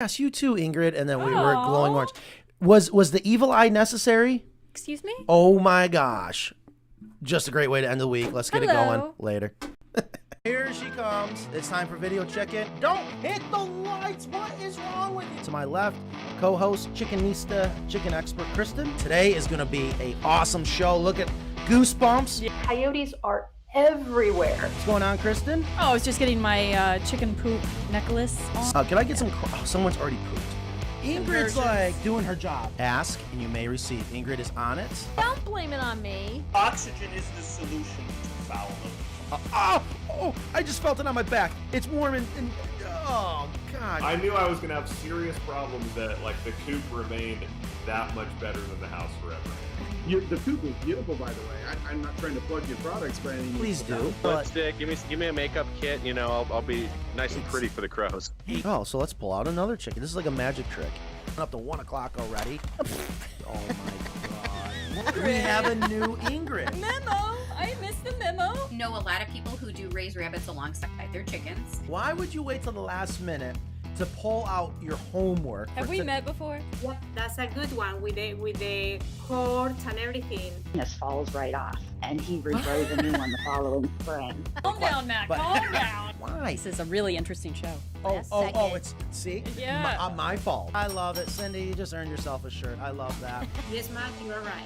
Yes, you too, Ingrid. And then we were glowing orange. Was the evil eye necessary? Excuse me? Oh my gosh. Just a great way to end the week. Let's get it going later. Here she comes. It's time for video check-in. Don't hit the lights. What is wrong with you? To my left, co-host, chickenista, chicken expert, Kristen. Today is going to be an awesome show. Look at Goosebumps. Yeah. Coyotes are everywhere. What's going on, Kristen? Oh, I was just getting my chicken poop necklace on. Can I get some? Oh, someone's already pooped. Ingrid's like doing her job. Ask and you may receive. Ingrid is on it. Don't blame it on me. Oxygen is the solution to foul odor. Oh, I just felt it on my back. It's warm and oh, God. I knew I was going to have serious problems that, like, the Coop remained that much better than the house forever. The Coop is beautiful, by the way. I'm not trying to plug your products by any means. Please do. Lipstick, give me a makeup kit. You know, I'll be nice and pretty for the crows. Oh, so let's pull out another chicken. This is like a magic trick. Up to 1 o'clock already. Oh my God. We have a new Ingrid. Memo. I missed the memo. Know a lot of people who do raise rabbits alongside their chickens. Why would you wait till the last minute to pull out your homework? Have we met before? Yeah, that's a good one with the cords and everything. This falls right off, and he regrows a new one the following spring. Calm down, Matt. Calm down. Why? This is a really interesting show. Oh, it's, see? Yeah. My fault. I love it. Cindy, you just earned yourself a shirt. I love that. Yes, Matt, you are right.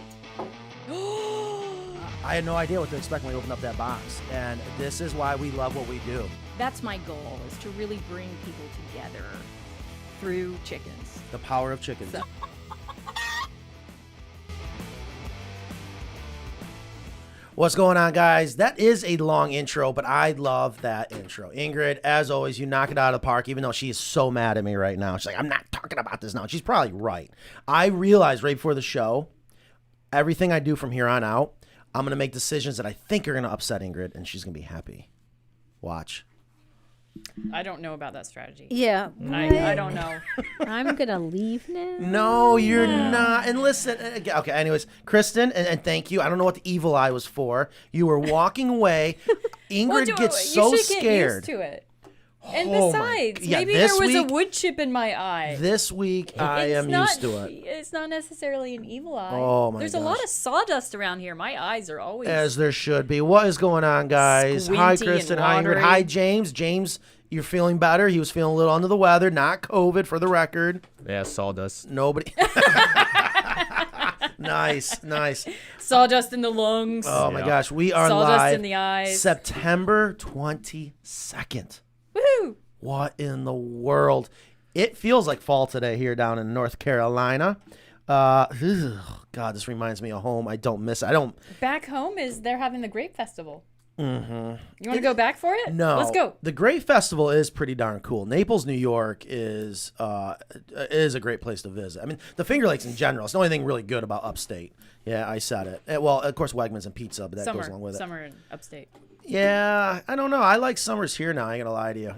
I had no idea what to expect when we opened up that box. And this is why we love what we do. That's my goal, is to really bring people together through chickens. The power of chickens. So. What's going on, guys? That is a long intro, but I love that intro. Ingrid, as always, you knock it out of the park, even though she is so mad at me right now. She's like, I'm not talking about this now. She's probably right. I realized right before the show, everything I do from here on out, I'm going to make decisions that I think are going to upset Ingrid, and she's going to be happy. Watch. I don't know about that strategy. Yeah. I don't know. I'm going to leave now? No, you're not. And listen, okay, anyways, Kristen, and thank you. I don't know what the evil eye was for. You were walking away. Ingrid gets so scared. Get used to it. And besides, maybe there was a wood chip in my eye. This week, I am used to it. It's not necessarily an evil eye. Oh, my There's gosh. a lot of sawdust around here. My eyes are always... As there should be. What is going on, guys? Hi, Kristen. Hi, Ingrid. Hi, James. James, you're feeling better. He was feeling a little under the weather. Not COVID, for the record. Yeah, sawdust. Nobody... Nice. Sawdust in the lungs. Oh, my gosh. We are sawdust live in the eyes. September 22nd. Woohoo! What in the world? It feels like fall today here down in North Carolina. God, this reminds me of home. I don't miss it. Back home they're having the Grape Festival. Mm-hmm. You want to go back for it? No. Let's go. The Grape Festival is pretty darn cool. Naples, New York is a great place to visit. I mean, the Finger Lakes in general. It's the only thing really good about upstate. Yeah, I said it. Well, of course, Wegmans and pizza, but that goes along with it. Summer in upstate. Yeah, I don't know. I like summers here now. I ain't gonna lie to you.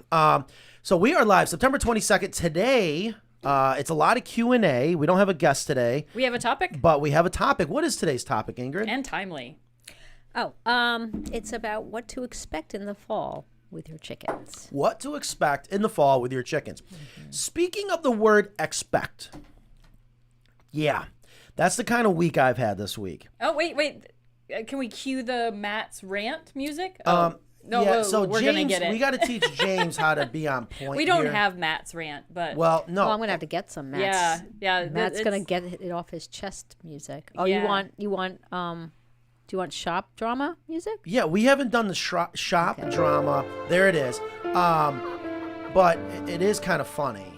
So we are live September 22nd today. It's a lot of Q&A. We don't have a guest today. We have a topic, but we have a topic. What is today's topic, Ingrid? And timely. Oh, it's about what to expect in the fall with your chickens. What to expect in the fall with your chickens. Mm-hmm. Speaking of the word expect, yeah, that's the kind of week I've had this week. Oh, wait. Can we cue the Matt's rant music? No, yeah, so we're James, gonna get it. We got to teach James how to be on point. We don't here. have Matt's rant, but well, no. Well, I'm gonna have to get some Matt's. Yeah. Matt's gonna get it off his chest music. Oh, yeah. you want do you want shop drama music? Yeah, we haven't done the shop drama. There it is. But it is kind of funny.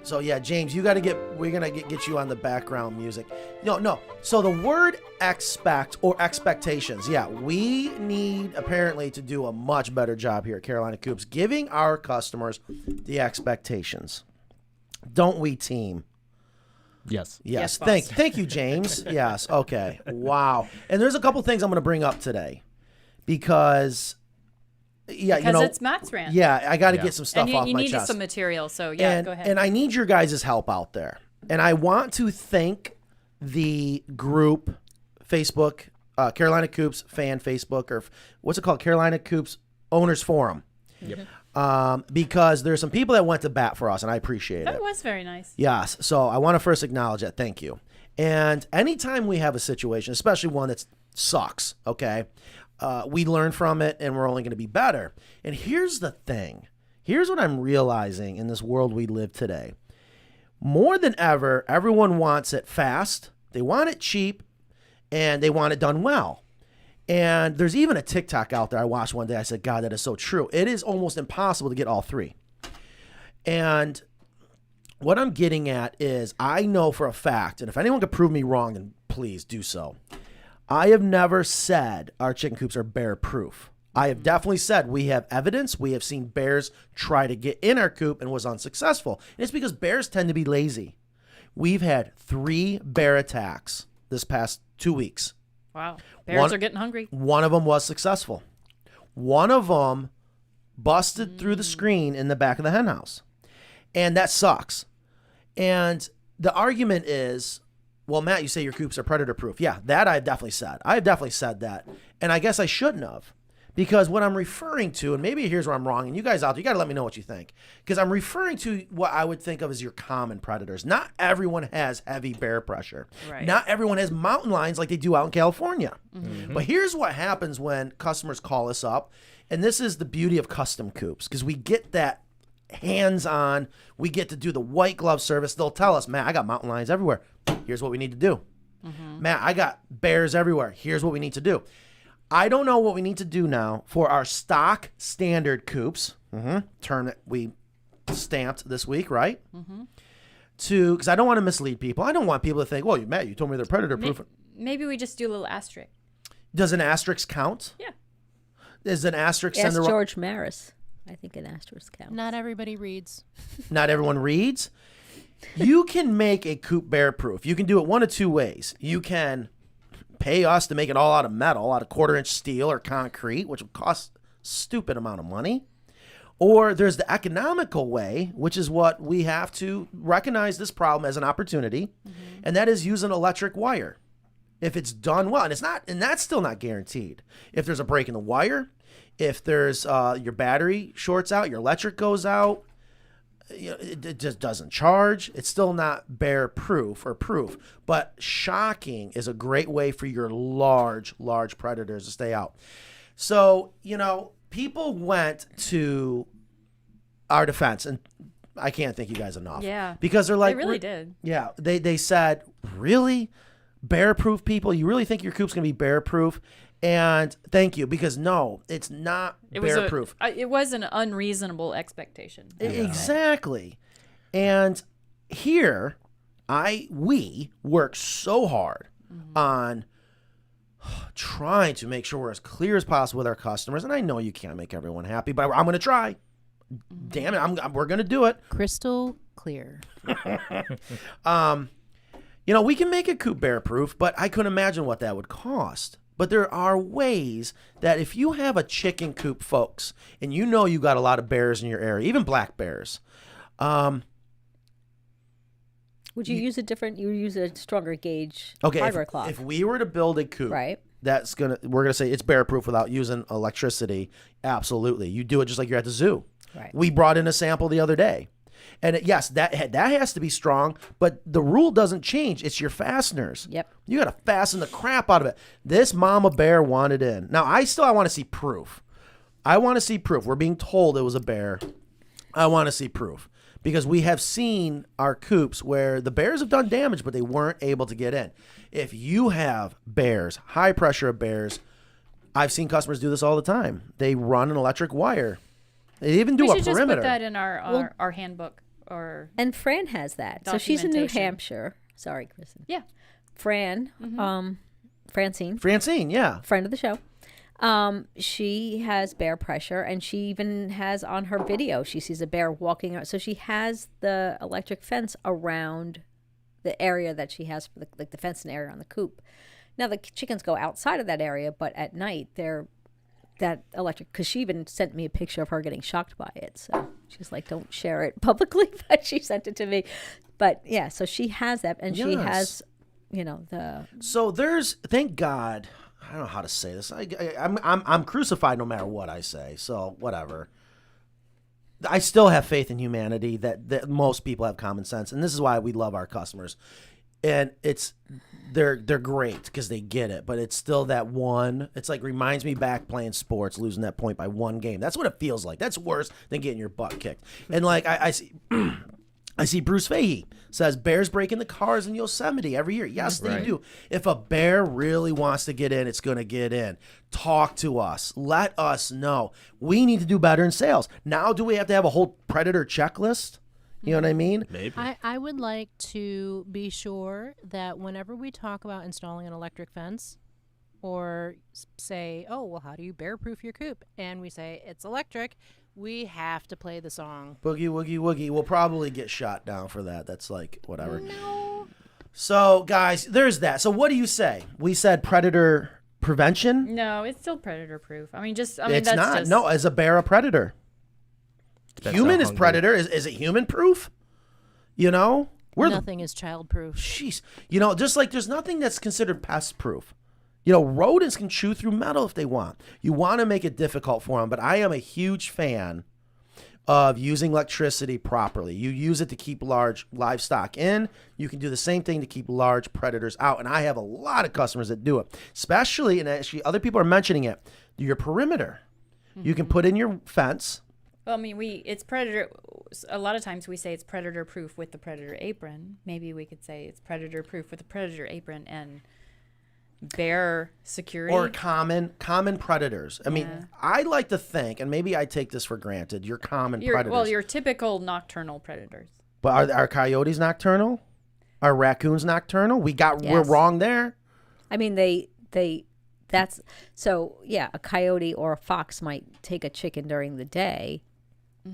So yeah, James, we're gonna get you on the background music. No. So the word expect or expectations. Yeah, we need apparently to do a much better job here at Carolina Coops, giving our customers the expectations. Don't we, team? Yes. Thank you, James. Yes. Okay. Wow. And there's a couple things I'm gonna bring up today because. Yeah, because it's Matt's rant. Yeah, I got to get some stuff off my chest. You need some material, so yeah, go ahead. And I need your guys' help out there. And I want to thank the group, Facebook, Carolina Coops fan Facebook, or what's it called? Carolina Coops Owners Forum. Yep. because there's some people that went to bat for us, and I appreciate it. That was very nice. Yes. So I want to first acknowledge that. Thank you. And anytime we have a situation, especially one that sucks, okay, we learn from it and we're only going to be better. And here's the thing. Here's what I'm realizing in this world we live today. More than ever, everyone wants it fast. They want it cheap and they want it done well. And there's even a TikTok out there I watched one day. I said, God, that is so true. It is almost impossible to get all three. And what I'm getting at is I know for a fact, and if anyone could prove me wrong, then please do so. I have never said our chicken coops are bear proof. I have definitely said we have evidence. We have seen bears try to get in our coop and was unsuccessful. And it's because bears tend to be lazy. We've had 3 bear attacks this past 2 weeks. Wow. Bears are getting hungry. One of them was successful. One of them busted through the screen in the back of the hen house. And that sucks. And the argument is, well, Matt, you say your coops are predator proof. Yeah, that I've definitely said. I've definitely said that. And I guess I shouldn't have. Because what I'm referring to, and maybe here's where I'm wrong, and you guys out there, you got to let me know what you think. Because I'm referring to what I would think of as your common predators. Not everyone has heavy bear pressure. Right. Not everyone has mountain lions like they do out in California. Mm-hmm. But here's what happens when customers call us up. And this is the beauty of custom coops. Because we get that hands-on. We get to do the white glove service. They'll tell us, Matt, I got mountain lions everywhere. Here's what we need to do. Mm-hmm. Matt, I got bears everywhere. Here's what we need to do. I don't know what we need to do now for our stock standard coops, term that we stamped this week, right? Mm-hmm. Because I don't want to mislead people. I don't want people to think, well, Matt, you told me they're predator proof. Maybe we just do a little asterisk. Does an asterisk count? Yeah. Does an asterisk Ask send the George Maris. I think an asterisk counts. Not everybody reads. Not everyone reads? You can make a coop bear proof. You can do it one of two ways. You can pay us to make it all out of metal, out of 1/4-inch steel or concrete, which would cost a stupid amount of money. Or there's the economical way, which is what we have to recognize this problem as an opportunity, and that is use an electric wire. If it's done well, and that's still not guaranteed. If there's a break in the wire, if there's your battery shorts out, your electric goes out, it just doesn't charge, it's still not bear proof or proof. But shocking is a great way for your large predators to stay out. So, people went to our defense, and I can't thank you guys enough. Yeah. Because they're like, they really did. Yeah. They said, really? Bear proof people? You really think your coop's going to be bear proof? And thank you, because no, it's not bear proof. It was an unreasonable expectation. Exactly. And here, we work so hard on trying to make sure we're as clear as possible with our customers. And I know you can't make everyone happy, but I'm going to try. Damn it, we're going to do it. Crystal clear. We can make it coop bear proof, but I couldn't imagine what that would cost. But there are ways that if you have a chicken coop, folks, and you got a lot of bears in your area, even black bears. Would you use a stronger gauge fiber cloth? If we were to build a coop, right, we're gonna say it's bear proof without using electricity. Absolutely, you do it just like you're at the zoo. Right. We brought in a sample the other day. And yes, that has to be strong, but the rule doesn't change. It's your fasteners. Yep. You got to fasten the crap out of it. This mama bear wanted in. Now, I want to see proof. I want to see proof. We're being told it was a bear. I want to see proof because we have seen our coops where the bears have done damage, but they weren't able to get in. If you have bears, high pressure of bears, I've seen customers do this all the time. They run an electric wire. They even do a perimeter. We should just put that in our handbook. And Fran has that. So she's in New Hampshire. Sorry, Kristen. Yeah. Francine. Francine, yeah. Friend of the show. She has bear pressure, and she even has on her video, she sees a bear walking out. So she has the electric fence around the area that she has for the fencing area on the coop. Now, the chickens go outside of that area, but at night, that electric, because she even sent me a picture of her getting shocked by it. So she's like, don't share it publicly, but she sent it to me. But yeah, so she has that, and she has, So there's, thank God, I don't know how to say this. I'm crucified no matter what I say. So whatever. I still have faith in humanity that most people have common sense, and this is why we love our customers. And they're great because they get it, but it's still that one. It's like reminds me back playing sports, losing that point by one game. That's what it feels like. That's worse than getting your butt kicked. And like I see, I see Bruce Fahey says bears break in the cars in Yosemite every year. Yes, they do. If a bear really wants to get in, it's going to get in. Talk to us. Let us know. We need to do better in sales. Now, do we have to have a whole predator checklist? You know what I mean? Maybe. I would like to be sure that whenever we talk about installing an electric fence or say, oh, well, how do you bear-proof your coop? And we say, it's electric, we have to play the song. Boogie, woogie, woogie. We'll probably get shot down for that. That's like, whatever. No. So, guys, there's that. So what do you say? We said predator prevention? No, it's still predator-proof. It's that's not. just... No, is a bear a predator? Human is predator. Is it human proof? You know? Nothing is child-proof. Jeez. You know, just like there's nothing that's considered pest-proof. You know, rodents can chew through metal if they want. You want to make it difficult for them, but I am a huge fan of using electricity properly. You use it to keep large livestock in. You can do the same thing to keep large predators out. And I have a lot of customers that do it, especially, and actually other people are mentioning it, your perimeter. You can put in your fence. Well, it's predator. A lot of times we say it's predator proof with the predator apron. Maybe we could say it's predator proof with the predator apron and bear security. Or common predators. I mean, I like to think, and maybe I take this for granted, you're common predators. Well, your typical nocturnal predators. But are coyotes nocturnal? Are raccoons nocturnal? We're wrong there. I mean, that's so yeah. A coyote or a fox might take a chicken during the day.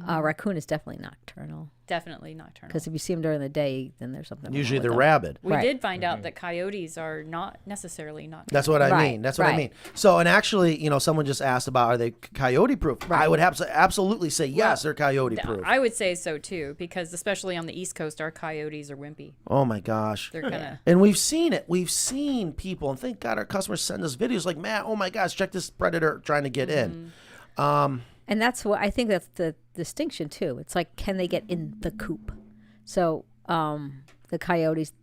A raccoon is definitely nocturnal. Definitely nocturnal. Because if you see them during the day, then there's something wrong Usually with they're them. rabid. We did find out that coyotes are not necessarily nocturnal. That's what I mean. That's what I mean. So, and actually, you know, someone just asked about, are they coyote proof? I would absolutely say yes, they're coyote proof. I would say so too, because especially on the East Coast, our coyotes are wimpy. Oh my gosh. They're kind of. And we've seen it. We've seen people, and thank God our customers send us videos like, Matt, oh my gosh, check this predator trying to get in. And that's what I think that's the distinction too. It's like, can they get in the coop? So the coyotes,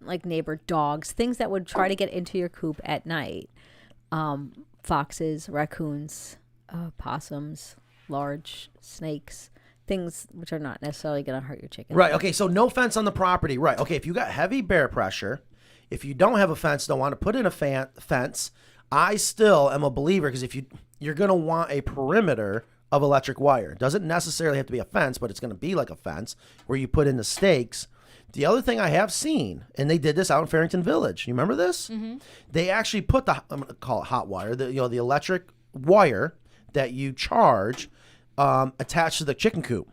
like neighbor dogs, things that would try to get into your coop at night. Foxes, raccoons, possums, large snakes, things which are not necessarily going to hurt your chicken. Right. Okay. So no fence on the property. Right. Okay. If you got heavy bear pressure, if you don't have a fence, don't want to put in a fence, I still am a believer because if you're going to want a perimeter of electric wire. It doesn't necessarily have to be a fence, but it's going to be like a fence where you put in the stakes. The other thing I have seen, and they did this out in Farrington Village. You remember this? Mm-hmm. They actually put I'm going to call it hot wire, the electric wire that you charge attached to the chicken coop.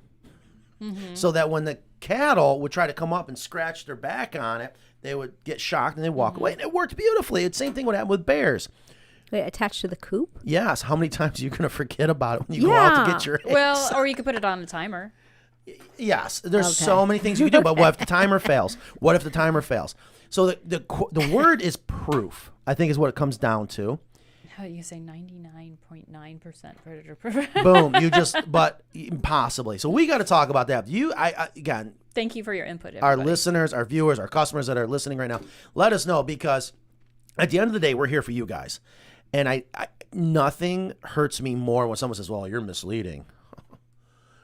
Mm-hmm. So that when the cattle would try to come up and scratch their back on it, they would get shocked and they'd walk away. And it worked beautifully. The same thing would happen with bears. Wait, attached to the coop? Yes. How many times are you going to forget about it when you go out to get your eggs? Well, or you could put it on a timer. Yes. There's so many things you can do, but what if the timer fails? What if the timer fails? So the word is proof, I think is what it comes down to. How you say 99.9% predator proof? Boom. But possibly. So we got to talk about that. Again. Thank you for your input, everybody. Our listeners, our viewers, our customers that are listening right now, let us know because at the end of the day, we're here for you guys. And nothing hurts me more when someone says, well, you're misleading.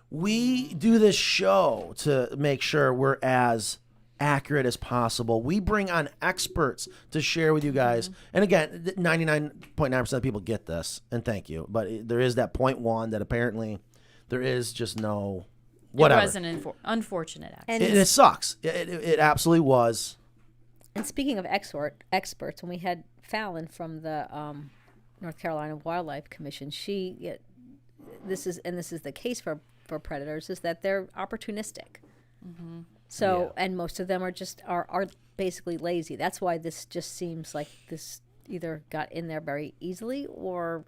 We do this show to make sure we're as accurate as possible. We bring on experts to share with you guys. Mm-hmm. And again, 99.9% of people get this, and thank you. But there is that 0.1 that apparently there is just no whatever. It was an unfortunate accident. And it sucks. It absolutely was. And speaking of experts, when we had Fallon from the North Carolina Wildlife Commission, this is the case for predators, is that they're opportunistic. Mm-hmm. So, and most of them are basically lazy. That's why this just seems like this either got in there very easily or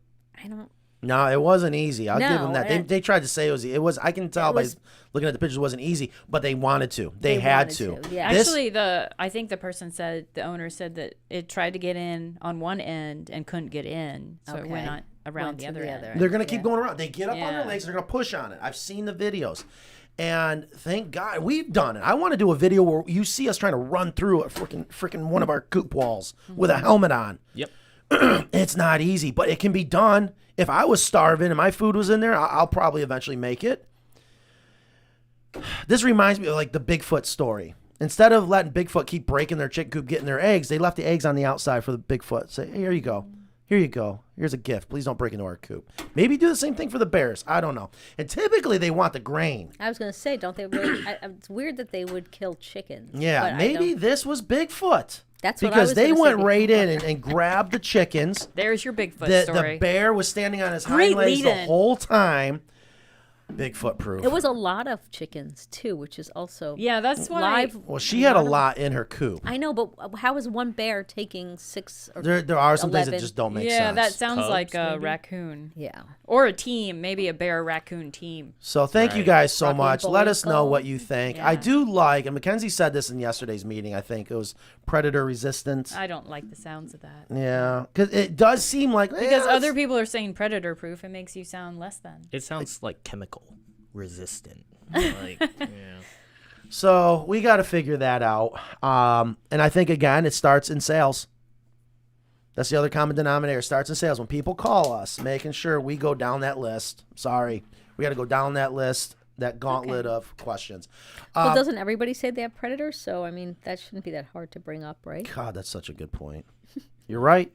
No, it wasn't easy. I'll give them that. They tried to say it was. I can tell by looking at the pictures, it wasn't easy, but they wanted to. They had to. Yeah. Actually, I think the owner said that it tried to get in on one end and couldn't get in, so it went on around went the to other the end. other They're going to keep Yeah. going around. They get up on their Yeah. legs. They're going to push on it. I've seen the videos. And thank God we've done it. I want to do a video where you see us trying to run through a freaking one of our coop walls with a helmet on. Yep. It's not easy, but it can be done. If I was starving and my food was in there, I'll probably eventually make it. This reminds me of like the Bigfoot story. Instead of letting Bigfoot keep breaking their chicken coop, getting their eggs, they left the eggs on the outside for the Bigfoot. Say, hey, here you go. Here you go. Here's a gift. Please don't break into our coop. Maybe do the same thing for the bears. I don't know. And typically they want the grain. I was going to say, don't they really? It's weird that they would kill chickens. Yeah, but I maybe don't- this was Bigfoot. That's what I because was they gonna say went before. right in and grabbed the chickens. There's your Bigfoot The story. bear was standing on his Great hind legs the lead-in. whole time. Bigfoot proof. It was a lot of chickens too, which is also Yeah, that's why live. Well, she had a lot in her coop. I know, but how is one bear taking 6 or There are some things that 11? just don't make yeah, sense. that sounds Cubs, like a maybe? raccoon. Yeah. Or a team, maybe a bear raccoon team. So thank you Right. guys so Rocky much. Let us know Bullwinkle. what you think. Yeah. I do like, and Mackenzie said this in yesterday's meeting, I think. It was predator resistant. I don't like the sounds of that. Yeah, because it does seem like... Because other people are saying predator proof, it makes you sound less than. It sounds like chemical resistant. Like, yeah. So we got to figure that out. And I think, again, it starts in sales. That's the other common denominator. Starts in sales. When people call us, making sure we go down that list. Sorry. We got to go down that list, that gauntlet of questions. Well, doesn't everybody say they have predators? So I mean, that shouldn't be that hard to bring up, right? God, that's such a good point. You're right.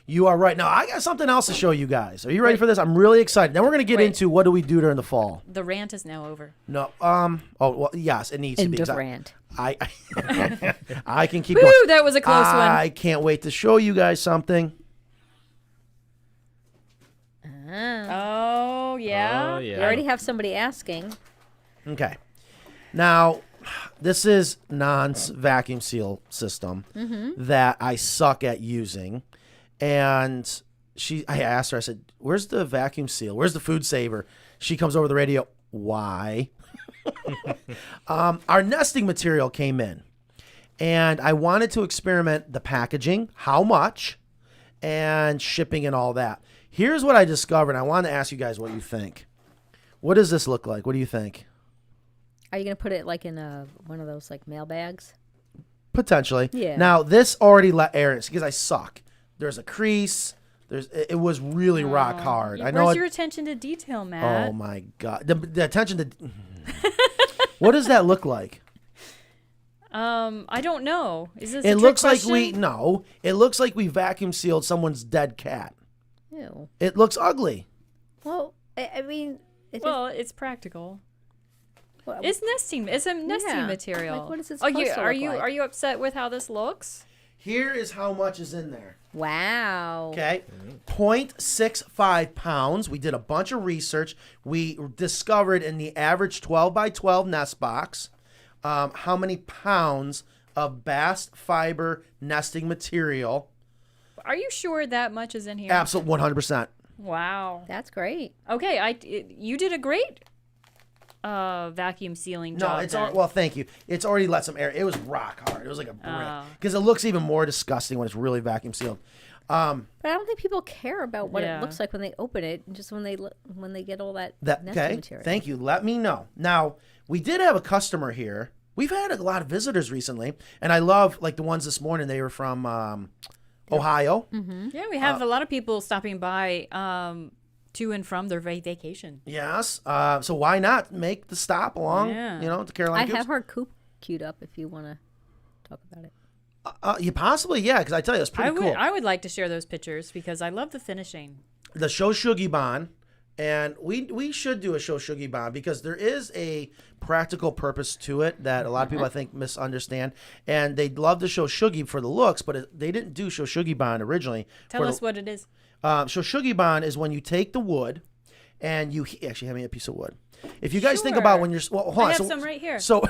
You are right. Now, I got something else to show you guys. Are you ready for this? I'm really excited. Then we're going to get Wait. into what do we do during the fall. The rant is now over. No. Oh, well, yes, it needs to be. End of 'cause rant. I I can keep Woo, going. that was a close one. I can't wait to show you guys something. Ah. Oh, yeah? Oh, We yeah. already have somebody asking. Okay. Now, this is Nan's vacuum seal system that I suck at using. And I asked her, I said, where's the vacuum seal? Where's the food saver? She comes over the radio. Why? Our nesting material came in. And I wanted to experiment the packaging, how much, and shipping and all that. Here's what I discovered. I want to ask you guys what you think. What does this look like? What do you think? Are you gonna put it like in one of those like mail bags? Potentially. Yeah. Now, this already let air in because I suck. There's a crease. It was really rock hard. I know. Where's your attention to detail, Matt? Oh my God. The attention to. What does that look like? I don't know. Is this? It a trick looks like question? It looks like we vacuum sealed someone's dead cat. Ew. It looks ugly. Well, I mean, Well, it's practical. well, It's nesting. It's a nesting Yeah. material. Like, what is it Oh, supposed to are look you like? are you upset with how this looks? Here is how much is in there. wow. Okay. 0.65 pounds. We did a bunch of research. We discovered in the average 12 by 12 nest box how many pounds of bast fiber nesting material. Are you sure that much is in here? Absolute 100%. Wow. That's great. Okay, you did a great vacuum sealing No, job. it's then. well, thank you. It's already let some air. It was rock hard. It was like a brick Oh. because it looks even more disgusting when it's really vacuum sealed. But I don't think people care about what Yeah. it looks like when they open it. Just when they get all that That nesting okay? material. Thank you. Let me know. Now we did have a customer here. We've had a lot of visitors recently, and I love like the ones this morning. They were from Ohio. Yeah, we have a lot of people stopping by to and from their vacation. Yes. So why not make the stop along? Yeah. You know, to Carolina. I Coops? have her coop queued up if you want to talk about it. You possibly, yeah, because I tell you, it's pretty cool. I would like to share those pictures because I love the finishing. The Shou Sugi Ban, and we should do a Shou Sugi Ban because there is a practical purpose to it that a lot of people I think misunderstand, and they love the Shou Sugi for the looks, but they didn't do Shou Sugi Ban originally. Tell us what it is. Shou Sugi Ban is when you take the wood and you actually hand me a piece of wood. If you guys think Sure. about when you're hold on, I have some right here. So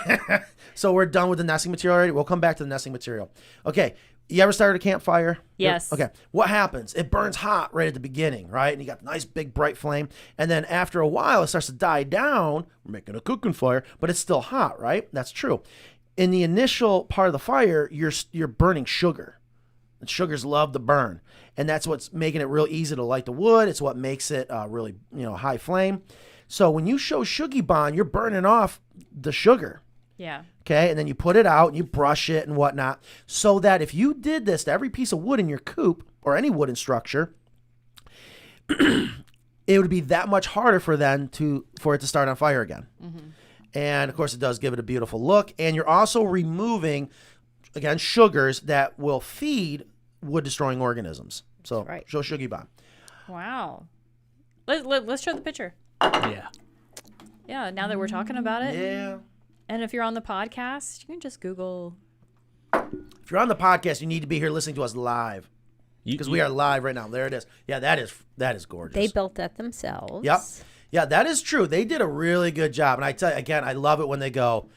so we're done with the nesting material already. We'll come back to the nesting material. Okay. You ever started a campfire? Yes. Okay. What happens? It burns hot right at the beginning, right? And you got a nice big bright flame. And then after a while, it starts to die down. We're making a cooking fire, but it's still hot, right? That's true. In the initial part of the fire, you're burning sugar. And sugars love to burn, and that's what's making it real easy to light the wood. It's what makes it really, high flame. So when you Shou Sugi Ban, you're burning off the sugar. Yeah. Okay, and then you put it out and you brush it and whatnot, so that if you did this to every piece of wood in your coop or any wooden structure, it would be that much harder for it to start on fire again. Mm-hmm. And of course, it does give it a beautiful look. And you're also removing, again, sugars that will feed wood-destroying organisms. So, right. Shou Sugi Ban. Wow. Let's show the picture. Yeah. Yeah, now that we're talking about it. Yeah. And if you're on the podcast, you can just Google. If you're on the podcast, you need to be here listening to us live. Because we are live right now. There it is. Yeah, that is gorgeous. They built that themselves. Yep. Yeah, that is true. They did a really good job. And I tell you, again, I love it when they go,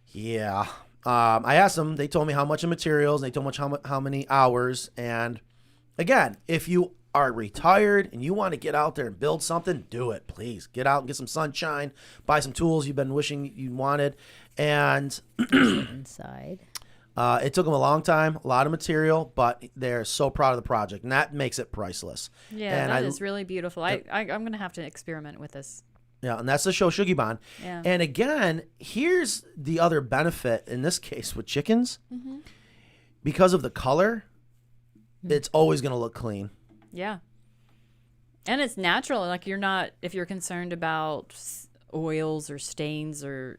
yeah. I asked them, they told me how much in materials, and they told me how many hours. And again, if you are retired and you want to get out there and build something, do it, please. Get out and get some sunshine, buy some tools you've been wishing you wanted. And inside. It took them a long time, a lot of material, but they're so proud of the project, and that makes it priceless. Yeah, and that is really beautiful. I'm going to have to experiment with this. Yeah, and that's the Shou Sugi Ban. Yeah. And again, here's the other benefit in this case with chickens. Mm-hmm. Because of the color, it's always going to look clean. Yeah. And it's natural. Like if you're concerned about oils or stains or,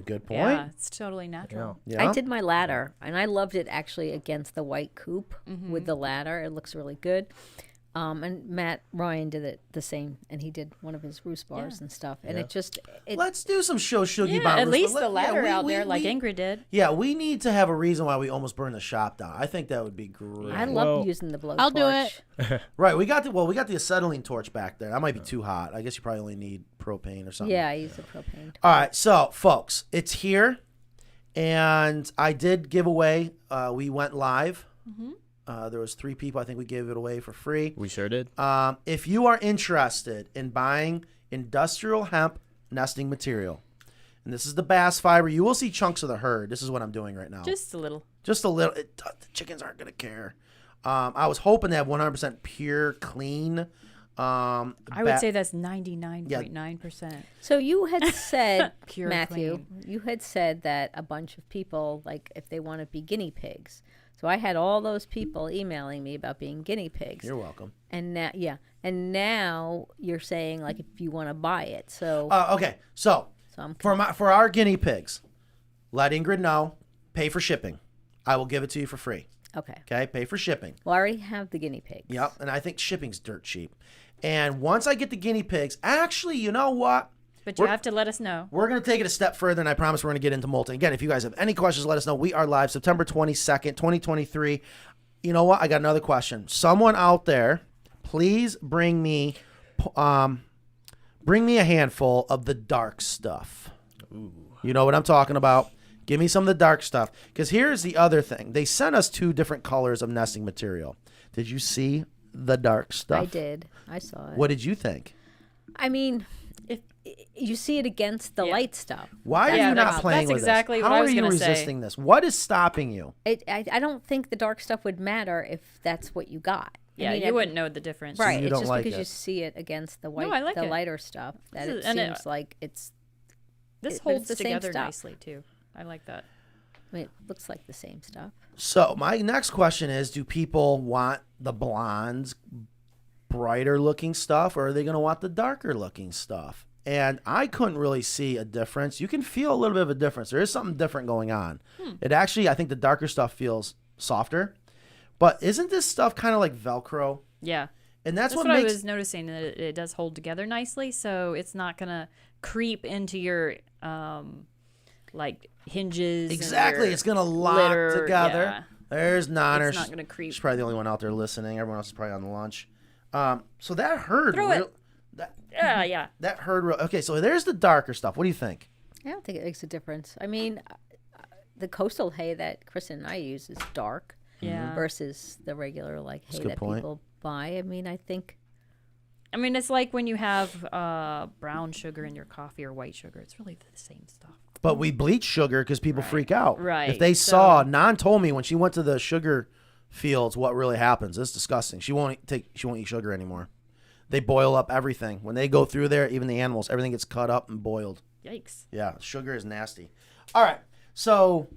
good point. Yeah, it's totally natural. Yeah. I did my ladder, and I loved it actually against the white Coop with the ladder. It looks really good. And Matt Ryan did it the same, and he did one of his roost bars and stuff. And let's do some Shou Sugi Ban. Yeah, at least the ladder out there like Ingrid did. Yeah, we need to have a reason why we almost burned the shop down. I think that would be great. I love using the blowtorch. I'll do it. Right, we got the acetylene torch back there. That might be too hot. I guess you probably only need propane or something. Yeah, I use the propane torch. All right, so folks, it's here, and I did give away. We went live. Mm-hmm. There was 3 people. I think we gave it away for free. We sure did. If you are interested in buying industrial hemp nesting material, and this is the bass fiber, you will see chunks of the herd. This is what I'm doing right now. Just a little. Just a little. The chickens aren't going to care. I was hoping to have 100% pure, clean. I would say that's 99.9%. So you had said, Pure Matthew, clean. you had said that a bunch of people, like if they want to be guinea pigs. So I had all those people emailing me about being guinea pigs. You're welcome. And now you're saying like if you want to buy it. So okay. So for our guinea pigs, let Ingrid know. Pay for shipping. I will give it to you for free. Okay. Okay. Pay for shipping. Well, I already have the guinea pigs. Yep. And I think shipping's dirt cheap. And once I get the guinea pigs, actually, you know what? But you have to let us know. We're going to take it a step further, and I promise we're going to get into molting. Again, if you guys have any questions, let us know. We are live September 22nd, 2023. You know what? I got another question. Someone out there, please bring me a handful of the dark stuff. Ooh. You know what I'm talking about? Give me some of the dark stuff. Because here's the other thing. They sent us 2 different colors of nesting material. Did you see the dark stuff? I did. I saw it. What did you think? I mean, if you see it against the light stuff. Why are you not playing with exactly this? what How I was are you gonna say. resisting this? What is stopping you? I don't think the dark stuff would matter if that's what you got. Yeah, I mean, you wouldn't know the difference. Right. You It's don't just like because it. you see it against the white, No, I like the it. lighter stuff that This it is- and seems like it's. This but holds it's the same together stuff. nicely too. I like that. I mean, it looks like the same stuff. So my next question is, do people want the blondes, brighter looking stuff, or are they going to want the darker looking stuff? And I couldn't really see a difference. You can feel a little bit of a difference. There is something different going on. It actually, I think the darker stuff feels softer. But isn't this stuff kind of like Velcro? Yeah. And that's what I makes... was noticing, that it does hold together nicely, so it's not going to creep into your like hinges. Exactly. It's going to lock together. Yeah. There's Nonners. It's not going to creep. She's probably the only one out there listening. Everyone else is probably on the lunch. So that herd... Throw it. Yeah. That herd... Okay, so there's the darker stuff. What do you think? I don't think it makes a difference. I mean, the coastal hay that Kristen and I use is dark versus the regular like hay that people buy. I mean, I think... I mean, it's like when you have brown sugar in your coffee or white sugar. It's really the same stuff. But we bleach sugar because people freak out. Right. If they saw, Nan told me when she went to the sugar fields what really happens. It's disgusting. She won't eat sugar anymore. They boil up everything. When they go through there, even the animals, everything gets cut up and boiled. Yikes. Yeah, sugar is nasty. All right. So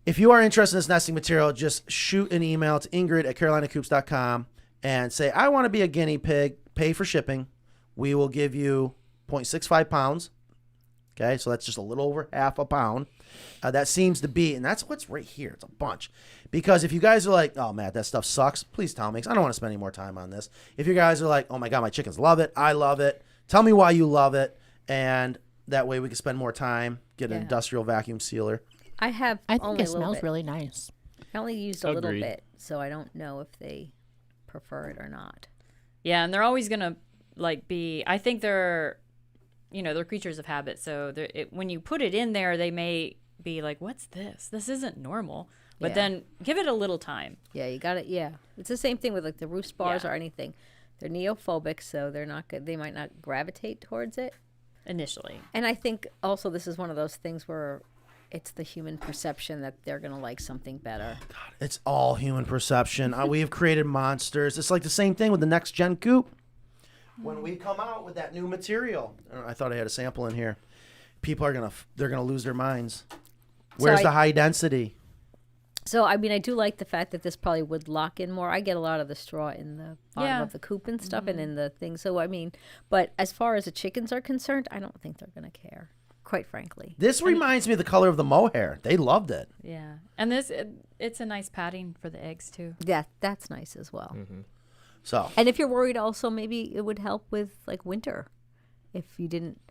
if you are interested in this nesting material, just shoot an email to Ingrid at carolinacoops.com and say, I want to be a guinea pig, pay for shipping. We will give you 0.65 pounds. Okay, so that's just a little over half a pound. That seems to be, and that's what's right here. It's a bunch. Because if you guys are like, oh, Matt, that stuff sucks, please tell me, because I don't want to spend any more time on this. If you guys are like, oh, my God, my chickens love it, I love it, tell me why you love it, and that way we can spend more time, get an industrial vacuum sealer. I think it smells really nice. I only used a little bit, so I don't know if they prefer it or not. Yeah, and they're always going to, be, I think they're creatures of habit. So when you put it in there, they may be like, what's this? This isn't normal. But then give it a little time. Yeah, you got it. Yeah. It's the same thing with the roost bars or anything. They're neophobic, so they're not good. They might not gravitate towards it initially. And I think also this is one of those things where it's the human perception that they're going to like something better. Oh, God, it's all human perception. We have created monsters. It's like the same thing with the next gen coop. When we come out with that new material, I thought I had a sample in here. People are they're gonna lose their minds. Where's the high density? So I mean, I do like the fact that this probably would lock in more. I get a lot of the straw in the bottom of the coop and stuff, and in the thing. So I mean, but as far as the chickens are concerned, I don't think they're gonna care. Quite frankly, this reminds me of the color of the mohair. They loved it. Yeah, and it's a nice padding for the eggs too. Yeah, that's nice as well. Mm-hmm. So, and if you're worried, also maybe it would help with winter, if you didn't,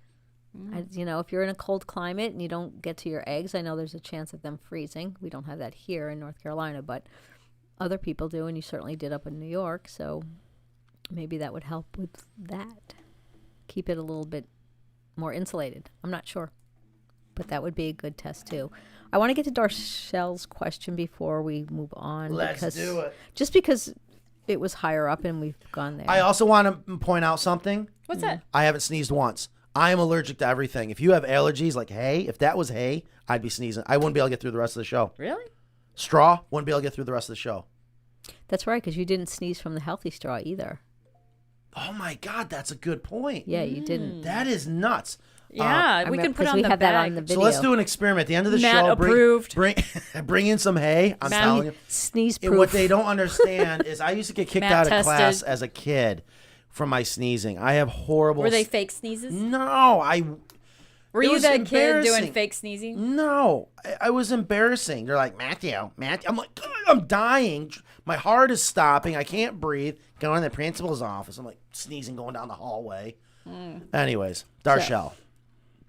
if you're in a cold climate and you don't get to your eggs. I know there's a chance of them freezing. We don't have that here in North Carolina, but other people do, and you certainly did up in New York. So maybe that would help with that. Keep it a little bit more insulated. I'm not sure, but that would be a good test too. I want to get to Darcel's question before we move on. Let's do it. Just because it was higher up and we've gone there. I also want to point out something. What's that? I haven't sneezed once. I am allergic to everything. If you have allergies like hay, if that was hay, I'd be sneezing. I wouldn't be able to get through the rest of the show. Really? Straw, wouldn't be able to get through the rest of the show. That's right, because you didn't sneeze from the healthy straw either. Oh my God, that's a good point. Yeah, you didn't. That is nuts. Yeah, we can put on the bag. That on the video. So let's do an experiment. At the end of the Matt show, approved. bring in some hay. I'm telling you. Sneeze proof. What they don't understand is I used to get kicked out of class as a kid from my sneezing. I have horrible... Were they fake sneezes? No, Were you that kid doing fake sneezing? No, I was embarrassing. They're like, Matthew. I'm like, I'm dying. My heart is stopping. I can't breathe. Going in the principal's office. I'm like sneezing going down the hallway. Anyways, Darcel.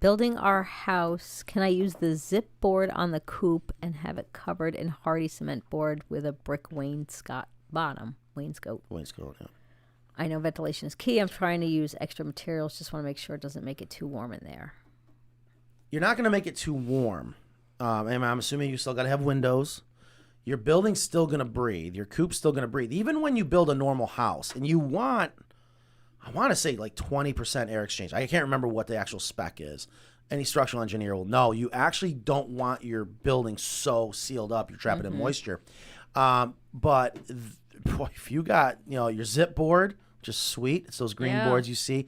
Building our house, can I use the zip board on the coop and have it covered in hardy cement board with a brick wainscot bottom? Wainscot, yeah. I know ventilation is key. I'm trying to use extra materials. Just want to make sure it doesn't make it too warm in there. You're not going to make it too warm. And I'm assuming you still got to have windows. Your building's still going to breathe. Your coop's still going to breathe. Even when you build a normal house and you want... I want to say 20% air exchange. I can't remember what the actual spec is. Any structural engineer will know. You actually don't want your building so sealed up you're trapping in moisture. But if you got your zip board, which is sweet. It's those green boards you see.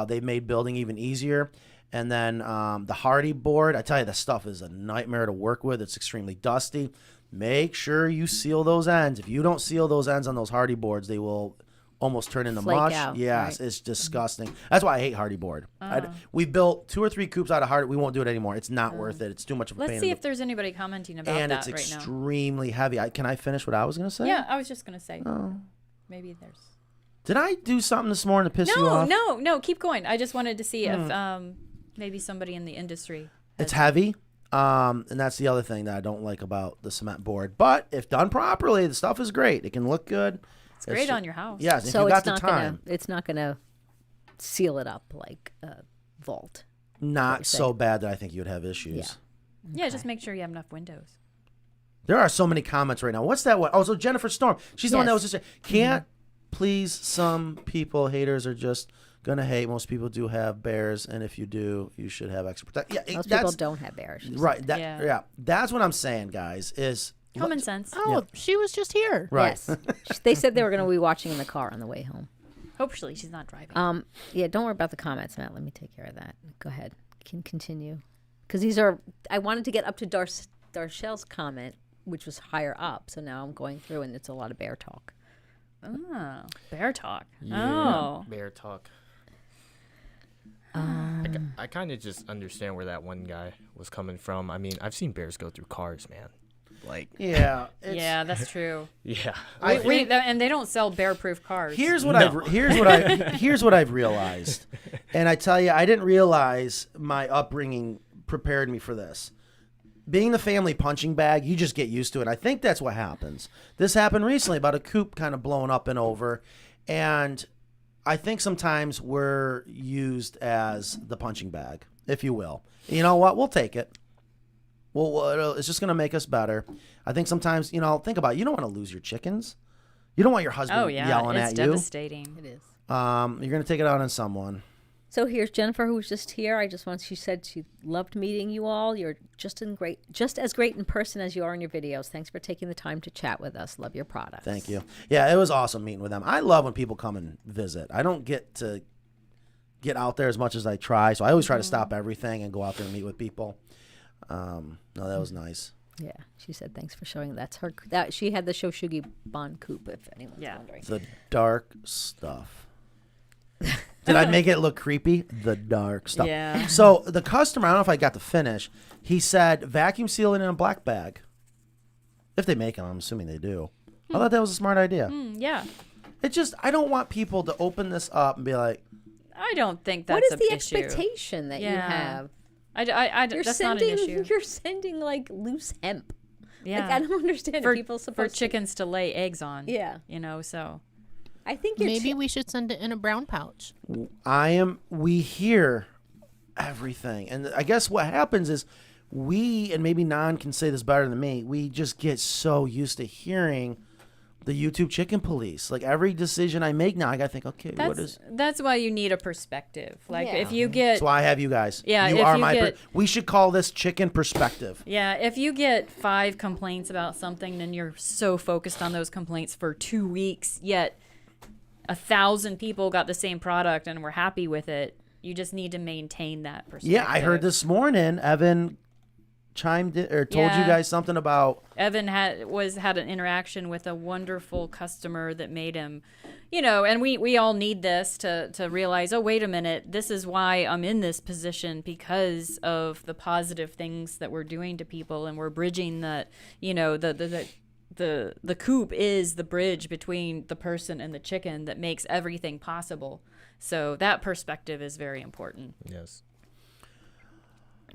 They've made building even easier. And then the hardy board, I tell you, that stuff is a nightmare to work with. It's extremely dusty. Make sure you seal those ends. If you don't seal those ends on those hardy boards, they will almost turn into flake mush. Out, yes, right. It's disgusting. That's why I hate hardy board. We built 2 or 3 coops out of hardy. We won't do it anymore. It's not worth it. It's too much of a pain. Let's see if there's anybody commenting about and that it's right now. extremely heavy. Can I finish what I was going to say? Yeah, I was just going to say. Maybe there's... Did I do something this morning to piss you off? No, keep going. I just wanted to see if maybe somebody in the industry... It's heavy. And that's the other thing that I don't like about the cement board. But if done properly, the stuff is great. It can look good. It's great on your house. Yes, so if you got the time. It's not gonna seal it up like a vault. Not so bad that I think you would have issues. Yeah. Yeah, just make sure you have enough windows. There are so many comments right now. What's that one? Oh, so Jennifer Storm. She's the one that was just saying, can't please, some people, haters are just going to hate. Most people do have bears, and if you do, you should have extra protection. Yeah, most people don't have bears. Right. That's what I'm saying, guys, is Common sense. Oh, she was just here. Right. Yes. They said they were going to be watching in the car on the way home. Hopefully she's not driving. Yeah, don't worry about the comments, Matt. Let me take care of that. Go ahead. Can continue. Because these are, I wanted to get up to Darchelle's comment, which was higher up. So now I'm going through and it's a lot of bear talk. Oh, bear talk. Yeah, Oh. bear talk. I kind of just understand where that one guy was coming from. I mean, I've seen bears go through cars, man. Like, Yeah. Yeah, that's true. yeah. And they don't sell bear-proof cars. Here's what I've realized, and I tell you, I didn't realize my upbringing prepared me for this. Being the family punching bag, you just get used to it. I think that's what happens. This happened recently about a coop kind of blowing up and over, and I think sometimes we're used as the punching bag, if you will. You know what? We'll take it. Well, it's just going to make us better. I think sometimes, think about it. You don't want to lose your chickens. You don't want your husband yelling at you. It's devastating. It is. You're going to take it out on someone. So here's Jennifer, who was just here. She said she loved meeting you all. You're just as great in person as you are in your videos. Thanks for taking the time to chat with us. Love your products. Thank you. Yeah, it was awesome meeting with them. I love when people come and visit. I don't get to get out there as much as I try, so I always try to stop everything and go out there and meet with people. No, that was nice. Yeah, she said thanks for showing. That's her. That she had the Shou Sugi Ban Coop. If anyone's wondering. The dark stuff. Did I make it look creepy? The dark stuff. Yeah. So the customer, I don't know if I got to finish. He said vacuum seal it in a black bag. If they make them, I'm assuming they do. I thought that was a smart idea. Yeah. It just, I don't want people to open this up and be like, I don't think that's what is an the issue. expectation that you have? That's not an issue. You're sending like loose hemp. Yeah. Like, I don't understand. For, people supposed for chickens to lay eggs on. Yeah. So. I think maybe we should send it in a brown pouch. We hear everything. And I guess what happens is and maybe Nan can say this better than me, we just get so used to hearing the YouTube chicken police. Like every decision I make now, I gotta think, okay, that's why you need a perspective. Like Yeah. if you get, that's why I have you guys. Yeah, you if are you my. get- We should call this chicken perspective. yeah, if you get 5 complaints about something, then you're so focused on those complaints for 2 weeks. Yet 1,000 people got the same product and were happy with it. You just need to maintain that perspective. Yeah, I heard this morning. Evan chimed in or told you guys something about. Evan had an interaction with a wonderful customer that made him, and we all need this to realize, oh, wait a minute, this is why I'm in this position, because of the positive things that we're doing to people, and we're bridging that, the coop is the bridge between the person and the chicken that makes everything possible. So that perspective is very important. Yes.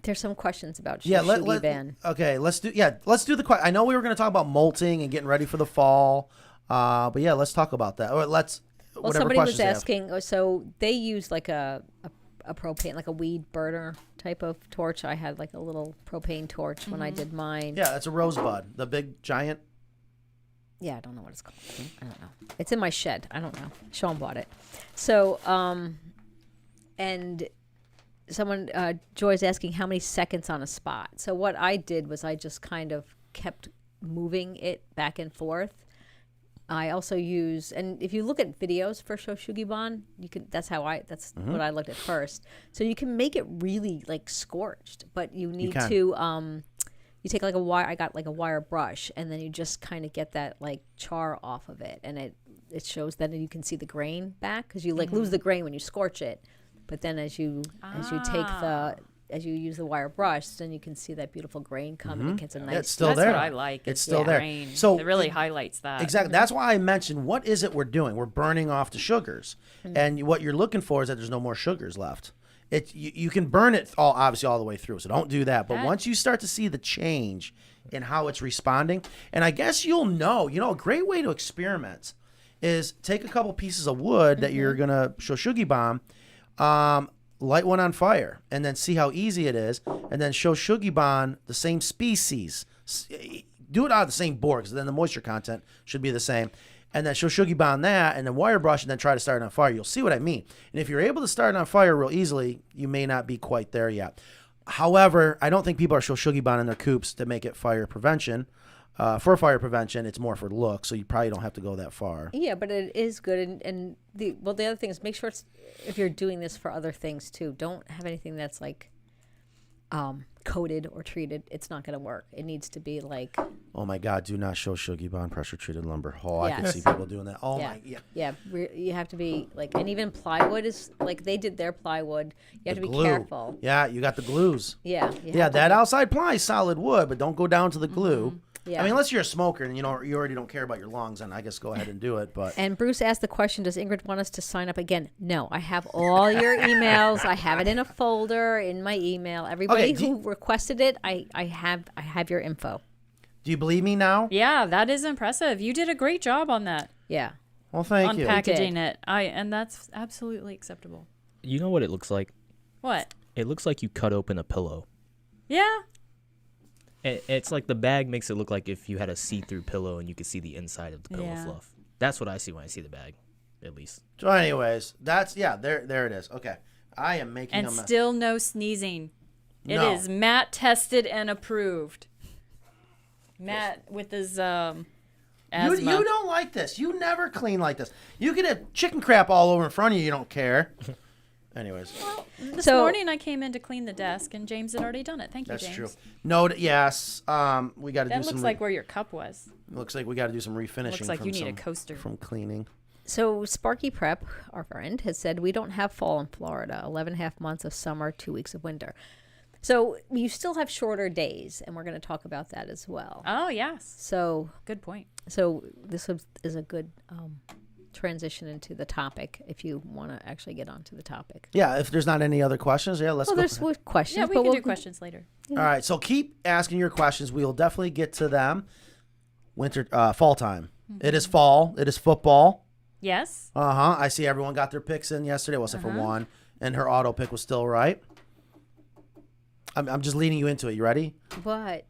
There's some questions about Shou Yeah, Sugi Ban. Okay, let's do the question. I know we were going to talk about molting and getting ready for the fall, but yeah, let's talk about that. Or Well, somebody was asking. So they use like a propane, like a weed burner type of torch. I had like a little propane torch when I did mine. Yeah, it's a rosebud, the big giant. Yeah, I don't know what it's called. I don't know. It's in my shed. I don't know. Sean bought it. So, and someone, Joy's asking how many seconds on a spot. So what I did was I just kind of kept moving it back and forth. I also use, and if you look at videos for Shou Sugi Ban, that's what I looked at first. So you can make it really like scorched, but you need to, you take like a wire, I got like a wire brush, and then you just kind of get that like char off of it. And it shows that you can see the grain back, because you like lose the grain when you scorch it. But then as you use the wire brush, then you can see that beautiful grain come and it gets a nice. It's still That's there. what I like. It's still there. Grain. So it really highlights that. Exactly. That's why I mentioned what is it we're doing? We're burning off the sugars, and what you're looking for is that there's no more sugars left. You can burn it obviously all the way through, so don't do that. But once you start to see the change in how it's responding, and I guess you'll know. A great way to experiment is take a couple pieces of wood that you're gonna Shou Sugi Ban, light one on fire, and then see how easy it is, and then Shou Sugi Ban the same species. Do it out of the same board, because then the moisture content should be the same. And then Shou Sugi Ban that, and then wire brush, and then try to start it on fire. You'll see what I mean. And if you're able to start it on fire real easily, you may not be quite there yet. However, I don't think people are Shou Sugi Ban in their coops to make it fire prevention. for fire prevention. It's more for look, so you probably don't have to go that far. Yeah, but it is good. And the other thing is make sure it's, if you're doing this for other things too, don't have anything that's like coated or treated. It's not going to work. It needs to be like. Oh my God! Do not Shou Sugi Ban pressure treated lumber. Oh, I can Yes. see people doing that. Oh Yeah. my, yeah. Yeah, you have to be like, and even plywood is like they did their plywood. You have to be Glue. careful. Yeah, you got the glues. Yeah. Yeah, that outside ply is solid wood, but don't go down to the glue. Yeah. I mean, unless you're a smoker and you already don't care about your lungs, and I guess go ahead and do it. But And Bruce asked the question, does Ingrid want us to sign up again? No, I have all your emails. I have it in a folder in my email. Everybody who requested it, I have your info. Do you believe me now? Yeah, that is impressive. You did a great job on that. Yeah. Well, thank you. On packaging it. And that's absolutely acceptable. You know what it looks like? What? It looks like you cut open a pillow. Yeah. It's like the bag makes it look like if you had a see-through pillow and you could see the inside of the pillow fluff. That's what I see when I see the bag, at least. So, anyways, that's there it is. Okay, I am making And a mess. still no sneezing. No. It is Matt tested and approved. Matt with his asthma. You don't like this. You never clean like this. You can have chicken crap all over in front of you. You don't care. Anyways, This morning I came in to clean the desk and James had already done it. Thank you, that's James. true. No, yes. We got to do That some. looks like where your cup was. Looks like we got to do some refinishing. Looks like from you need a some- coaster. from cleaning. So Sparky Prep, our friend, has said we don't have fall in Florida. 11.5 months of summer, 2 weeks of winter. So you still have shorter days, and we're going to talk about that as well. Oh, yes. So good point. So this is a good transition into the topic if you want to actually get onto the topic. Yeah, if there's not any other questions, let's well, go. there's questions. Yeah, we but can we'll do questions later. All right, so keep asking your questions. We will definitely get to them. Fall time. It is fall. It is football. Yes. I see everyone got their picks in yesterday. Well, except for one, and her auto pick was still right. I'm just leading you into it. You ready? What?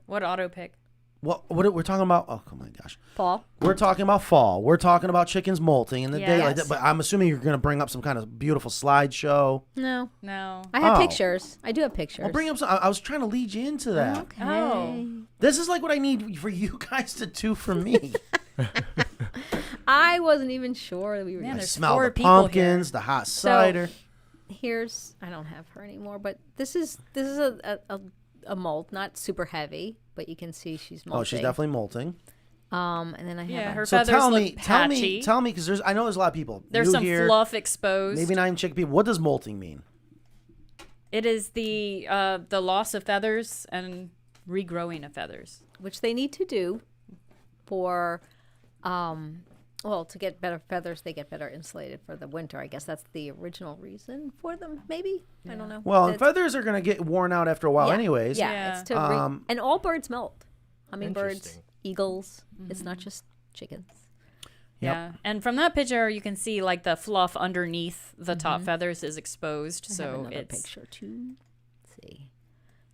What auto pick? What we're talking about? Oh my gosh. Fall. We're talking about fall. We're talking about chickens molting in the day like Yes. that. But I'm assuming you're going to bring up some kind of beautiful slideshow. No. I Oh. have pictures. I do have pictures. Well, bring up some. I was trying to lead you into that. Okay. Oh. This is like what I need for you guys to do for me. I wasn't even sure that we were. I smell the pumpkins, the hot cider. Here's, I don't have her anymore, but this is a molt, not super heavy, but you can see she's molting. Oh, she's definitely molting. And then I have her So feathers tell look me, patchy. tell me, because I know there's a lot of people. There's new some here, fluff exposed. Maybe not even chicken people. What does molting mean? It is the loss of feathers and regrowing of feathers, which they need to do for, to get better feathers, they get better insulated for the winter. I guess that's the original reason for them, maybe. I don't know. Well, and feathers are going to get worn out after a while anyways. Yeah, it's to and all birds molt. Hummingbirds, eagles. It's not just chickens. Yeah, and from that picture, you can see like the fluff underneath the top feathers is exposed. I have So another it's picture too. Let's see.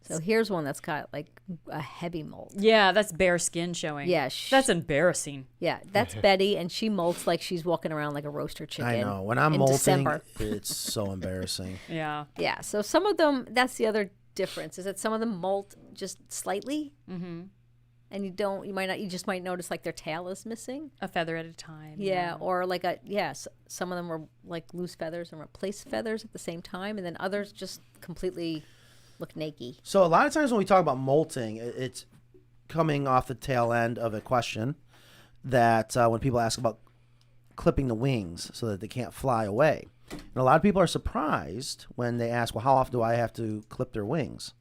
So here's one that's got like a heavy molt. Yeah, that's bare skin showing. Yeah, that's embarrassing. Yeah, that's Betty, and she molts like she's walking around like a roaster chicken. I know. When I'm in molting, December. it's so embarrassing. Yeah. Yeah. So some of them, that's the other difference, is that some of them molt just slightly, and you just might notice like their tail is missing, a feather at a time. Yeah, or like some of them were like loose feathers and replace feathers at the same time, and then others just completely look naked. So a lot of times when we talk about molting, it's coming off the tail end of a question that when people ask about clipping the wings so that they can't fly away. And a lot of people are surprised when they ask, well, how often do I have to clip their wings?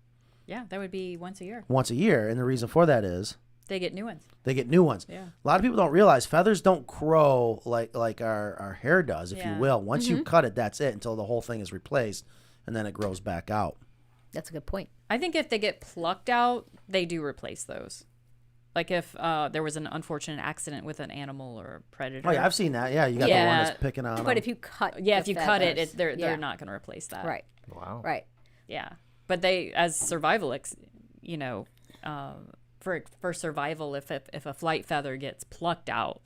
Yeah, that would be once a year. Once a year. And the reason for that is They get new ones. they get new ones. Yeah. A lot of people don't realize feathers don't grow like our hair does, if you will. Once you cut it, that's it until the whole thing is replaced, and then it grows back out. That's a good point. I think if they get plucked out, they do replace those. Like if there was an unfortunate accident with an animal or a predator. Oh, yeah, I've seen that. Yeah, you got the one that's picking on them. But if you cut if you cut feathers, it, they're not going to replace that. Right. Wow. Right. Yeah. But they, as survival, for survival, if a flight feather gets plucked out,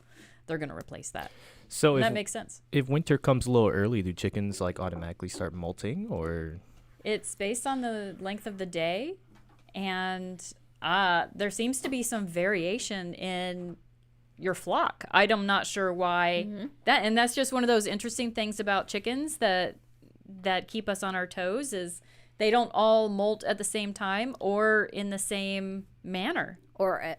they're going to replace that. So and that makes sense. If winter comes a little early, do chickens like automatically start molting, or? It's based on the length of the day, and there seems to be some variation in your flock. I'm not sure why and that's just one of those interesting things about chickens that keep us on our toes is they don't all molt at the same time or in the same manner. Or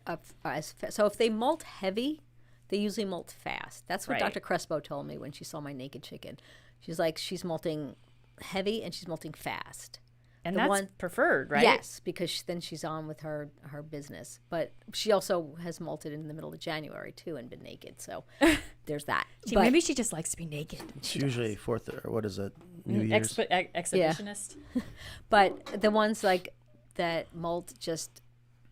so if they molt heavy, they usually molt fast. That's what Right. Dr. Crespo told me when she saw my naked chicken. She's like, she's molting heavy and she's molting fast. And The that's one- preferred, right? Yes, because then she's on with her business. But she also has molted in the middle of January too and been naked. So there's that. See, But- maybe she just likes to be naked. It's usually fourth or what is it? New Year's. Exhibitionist. But the ones like that molt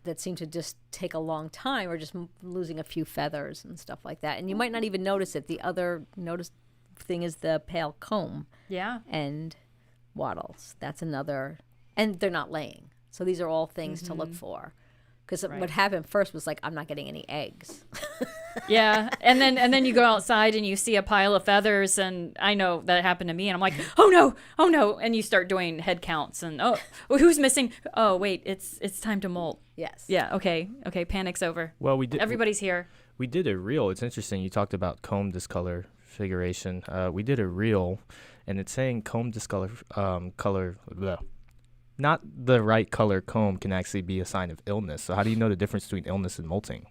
that seem to just take a long time or just losing a few feathers and stuff like that. And you might not even notice it. The other thing is the pale comb. Yeah. And wattles. That's another. And they're not laying. So these are all things to look for. Because what happened first was like, I'm not getting any eggs. Yeah, and then you go outside and you see a pile of feathers, and I know that happened to me, and I'm like, oh no, and you start doing head counts, and who's missing? Oh wait, it's time to molt. Yes. Yeah. Okay. Panic's over. Well, we did. Everybody's here. We did a reel. It's interesting. You talked about comb discoloration. We did a reel, and it's saying comb color. Blah. Not the right color comb can actually be a sign of illness. So how do you know the difference between illness and molting?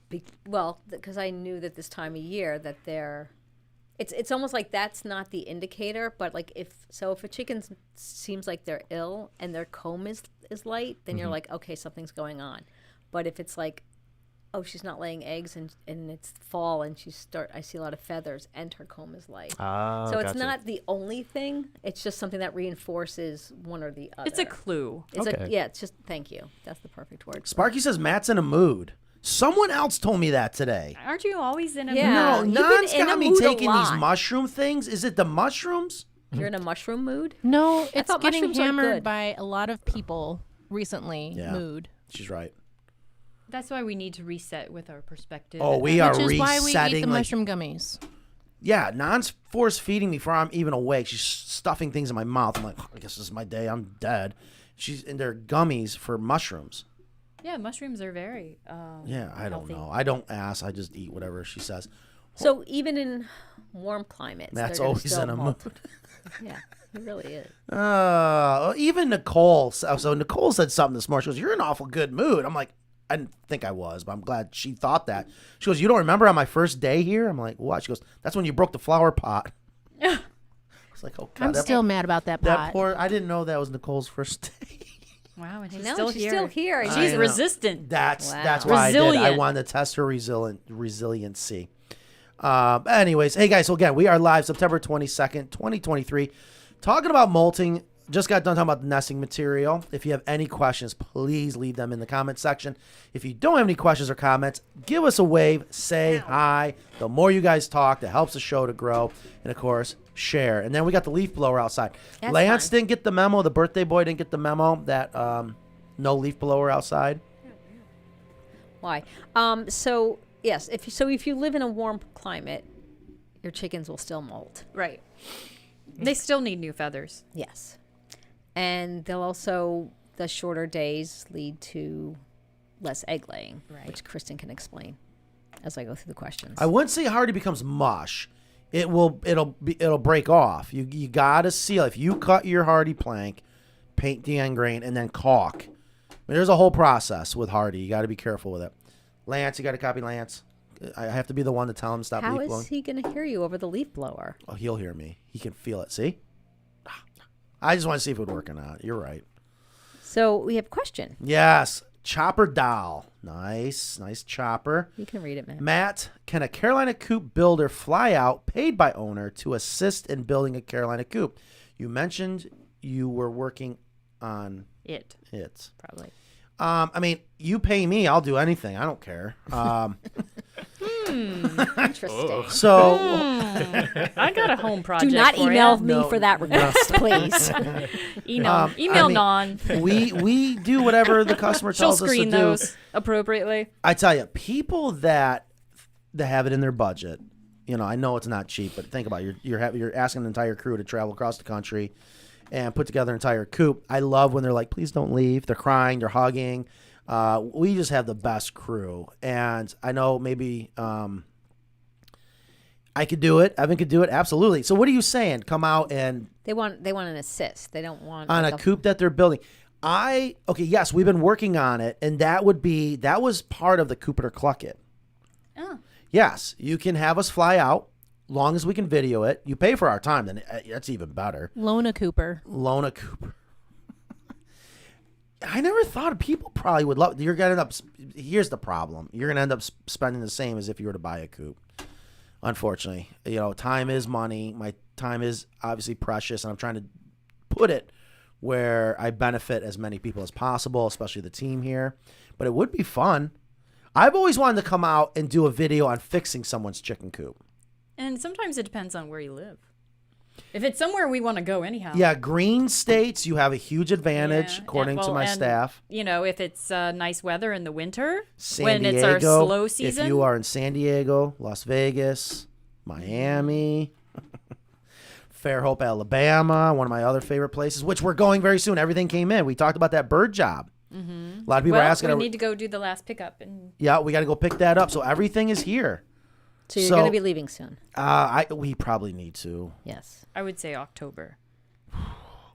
Because I knew that this time of year that it's almost like that's not the indicator, but like if a chicken seems like they're ill and their comb is light, then you're like, okay, something's going on. But if it's like, oh, she's not laying eggs and it's fall and I see a lot of feathers and her comb is light. Ah, so it's gotcha. not the only thing. It's just something that reinforces one or the other. It's a clue. It's just, thank you. That's the perfect word. Sparky says Matt's in a mood. Someone else told me that today. Aren't you always in a Yeah. mood? No, You've been Non's in a got me mood a taking these lot. mushroom things. Is it the mushrooms? You're in a mushroom mood? No, it's thought getting mushrooms are hammered good. by a lot of people recently. Yeah. Mood. She's right. That's why we need to reset with our perspective. Oh, we are Which is why we eat resetting. the like, mushroom gummies. yeah, Non's force feeding me before I'm even awake. She's stuffing things in my mouth. I'm like, I guess this is my day. I'm dead. She's in their gummies for mushrooms. Yeah, mushrooms are very Yeah, I don't healthy. know. I don't ask. I just eat whatever she says. So even in warm climates, Matt's they're gonna always still in a molt. mood. Yeah, it really is. Even Nicole. So Nicole said something this morning. She goes, "You're in an awful good mood." I'm like, I didn't think I was, but I'm glad she thought that. She goes, "You don't remember on my first day here?" I'm like, "What?" She goes, "That's when you broke the flower pot." I was like, "Oh God." I'm still mad about that pot. That poor. I didn't know that was Nicole's first day. Wow, and she's No, still she's here. still here. She's I know. resistant. That's Wow. why I did. I Resilient. wanted to test her resiliency. Anyways, hey guys, so again, we are live September 22nd, 2023, talking about molting. Just got done talking about the nesting material. If you have any questions, please leave them in the comment section. If you don't have any questions or comments, give us a wave, say hi. The more you guys talk, that helps the show to grow. And of course, share. And then we got the leaf blower outside. That's Lance fun. didn't get the memo. The birthday boy didn't get the memo that no leaf blower outside. Why? So yes, if you live in a warm climate, your chickens will still molt. Right. They still need new feathers. Yes, and they'll also the shorter days lead to less egg laying, Right. which Kristen can explain as I go through the questions. I wouldn't say hardy becomes mush. It'll break off. You gotta seal. If you cut your hardy plank, paint the end grain, and then caulk. I mean, there's a whole process with hardy. You got to be careful with it. Lance, you got to copy Lance. I have to be the one to tell him to stop How leaf blowing. is he going to hear you over the leaf blower? Oh, he'll hear me. He can feel it. See? I just want to see if it would work or not. You're right. So we have a question. Yes. Chopper doll. Nice chopper. You can read it, man. Matt, can a Carolina coop builder fly out paid by owner to assist in building a Carolina coop? You mentioned you were working on It. Probably. I mean, you pay me, I'll do anything. I don't care. Interesting. So I got a home project. Do not for email ya. me No, for that request, please. Email I mean, Non. we do whatever the customer She'll tells us to screen do. those appropriately. I tell you, people that have it in their budget, you know, I know it's not cheap, but think about it. You're asking an entire crew to travel across the country and put together an entire coop. I love when they're like, please don't leave. They're crying, they're hugging. We just have the best crew, and I know maybe I could do it. Evan could do it. Absolutely. So what are you saying? Come out and They want an assist. They don't want on like a coop that they're building. Yes, we've been working on it, and that was part of the Coop It or Cluck It. Oh. Yes, you can have us fly out, long as we can video it. You pay for our time, then that's even better. Loan a Cooper. Loan a Cooper. I never thought people probably would love. You're gonna end up. Here's the problem. You're gonna end up spending the same as if you were to buy a coop. Unfortunately, time is money. My time is obviously precious, and I'm trying to put it where I benefit as many people as possible, especially the team here. But it would be fun. I've always wanted to come out and do a video on fixing someone's chicken coop. And sometimes it depends on where you live. If it's somewhere we want to go anyhow. Yeah, green states, you have a huge advantage, according to my staff. If it's nice weather in the winter, San when Diego, it's our slow season. if you are in San Diego, Las Vegas, Miami, Fairhope, Alabama, one of my other favorite places, which we're going very soon. Everything came in. We talked about that bird job. Mm-hmm. A lot of people are asking. We need to go do the last pickup. Yeah, we got to go pick that up. So everything is here. So you're going to be leaving soon. We probably need to. Yes. I would say October.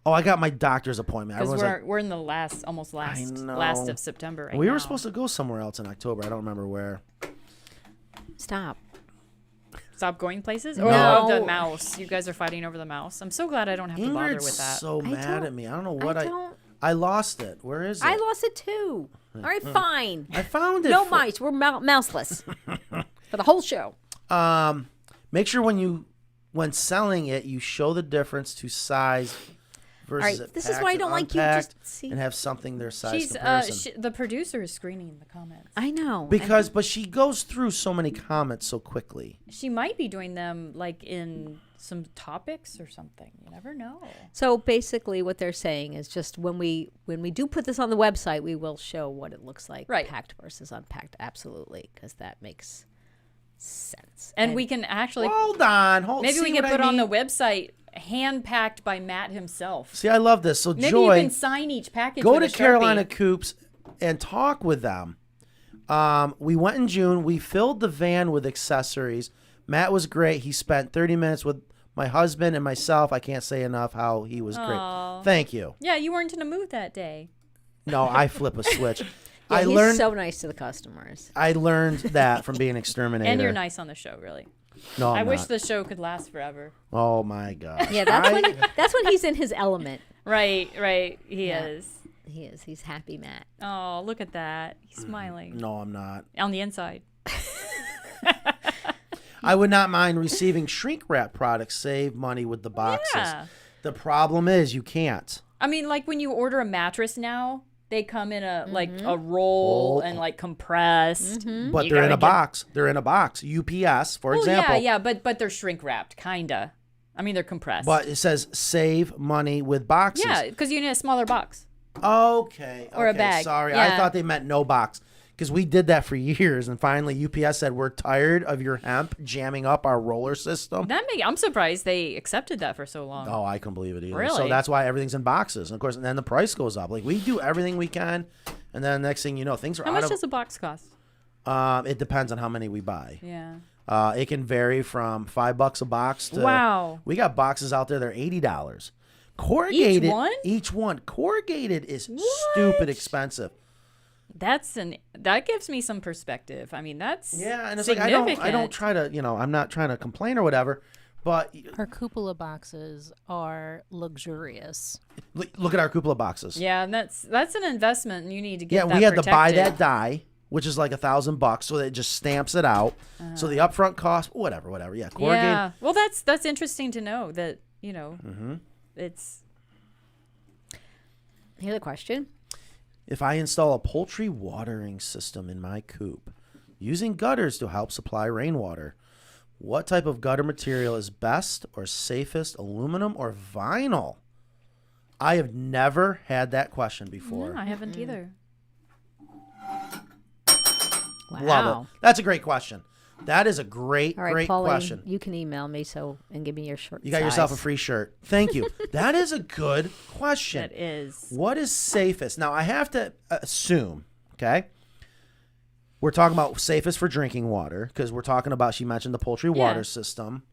Oh, I got my doctor's appointment. Because we're in the last of September right We now. were supposed to go somewhere else in October. I don't remember where. Stop going places? No. Or the mouse. You guys are fighting over the mouse. I'm so glad I don't have to bother Ingrid's with that. so mad at me. I don't know what I lost it. Where is it? I lost it too. All right, fine. I found it. No mice. We're mouseless for the whole show. Make sure when selling it, you show the difference to size versus. All right, this is why I don't like you just and have something their size comparison. The producer is screening the comments. I know. But she goes through so many comments so quickly. She might be doing them like in some topics or something. You never know. So basically what they're saying is just when we do put this on the website, we will show what it looks like packed versus unpacked. Absolutely, because that makes sense. And we can actually hold on. Maybe we can put on the website hand packed by Matt himself. See, I love this. So maybe Joy, you can sign each package. Go with to a Sharpie. Carolina Coops and talk with them. We went in June. We filled the van with accessories. Matt was great. He spent 30 minutes with my husband and myself. I can't say enough how he was great. Thank you. Yeah, you weren't in a mood that day. No, I flip a switch. Yeah, he's so nice to the customers. I learned that from being an exterminator. And you're nice on the show, really. No, I I'm wish not. the show could last forever. Oh my gosh. Yeah, that's when he's in his element. Right. He is. He is. He's happy, Matt. Oh, look at that. He's smiling. No, I'm not. On the inside. I would not mind receiving shrink wrap products. Save money with the boxes. Yeah. The problem is you can't. I mean, like when you order a mattress now, they come in a roll and like compressed. Mm-hmm. But they're in a box. They're in a box. UPS, for example. Yeah, but they're shrink wrapped, kinda. I mean, they're compressed. But it says save money with boxes. Yeah, because you need a smaller box. Okay. Or a bag. Sorry, yeah. I thought they meant no box. Because we did that for years, and finally UPS said, we're tired of your hemp jamming up our roller system. I'm surprised they accepted that for so long. Oh, I couldn't believe it either. Really? So that's why everything's in boxes. And of course, and then the price goes up. Like, we do everything we can, and then next thing you know, things are How much does a box cost? It depends on how many we buy. Yeah. It can vary from $5 a box to... Wow. We got boxes out there, they're $80. Corrugated... Each one? Each one. Corrugated is stupid expensive. That gives me some perspective. I mean, that's and it's significant. like I don't try to, I'm not trying to complain or whatever, but Our cupola boxes are luxurious. Look at our cupola boxes. Yeah, and that's an investment, and you need to get that we had protected. to buy that die, which is like $1,000, so that it just stamps it out. So the upfront cost, whatever. Yeah, corrugated. Yeah. Well, that's interesting to know that it's. Here's a question. If I install a poultry watering system in my coop using gutters to help supply rainwater, what type of gutter material is best or safest, aluminum or vinyl? I have never had that question before. No, I haven't either. Wow. Love it. That's a great question. That is a great Pauline, question. You can email me and give me your shirt. You got yourself a free shirt. Thank you. That is a good question. That is. What is safest? Now, I have to assume, Okay. We're talking about safest for drinking water because we're talking about, she mentioned the poultry water system.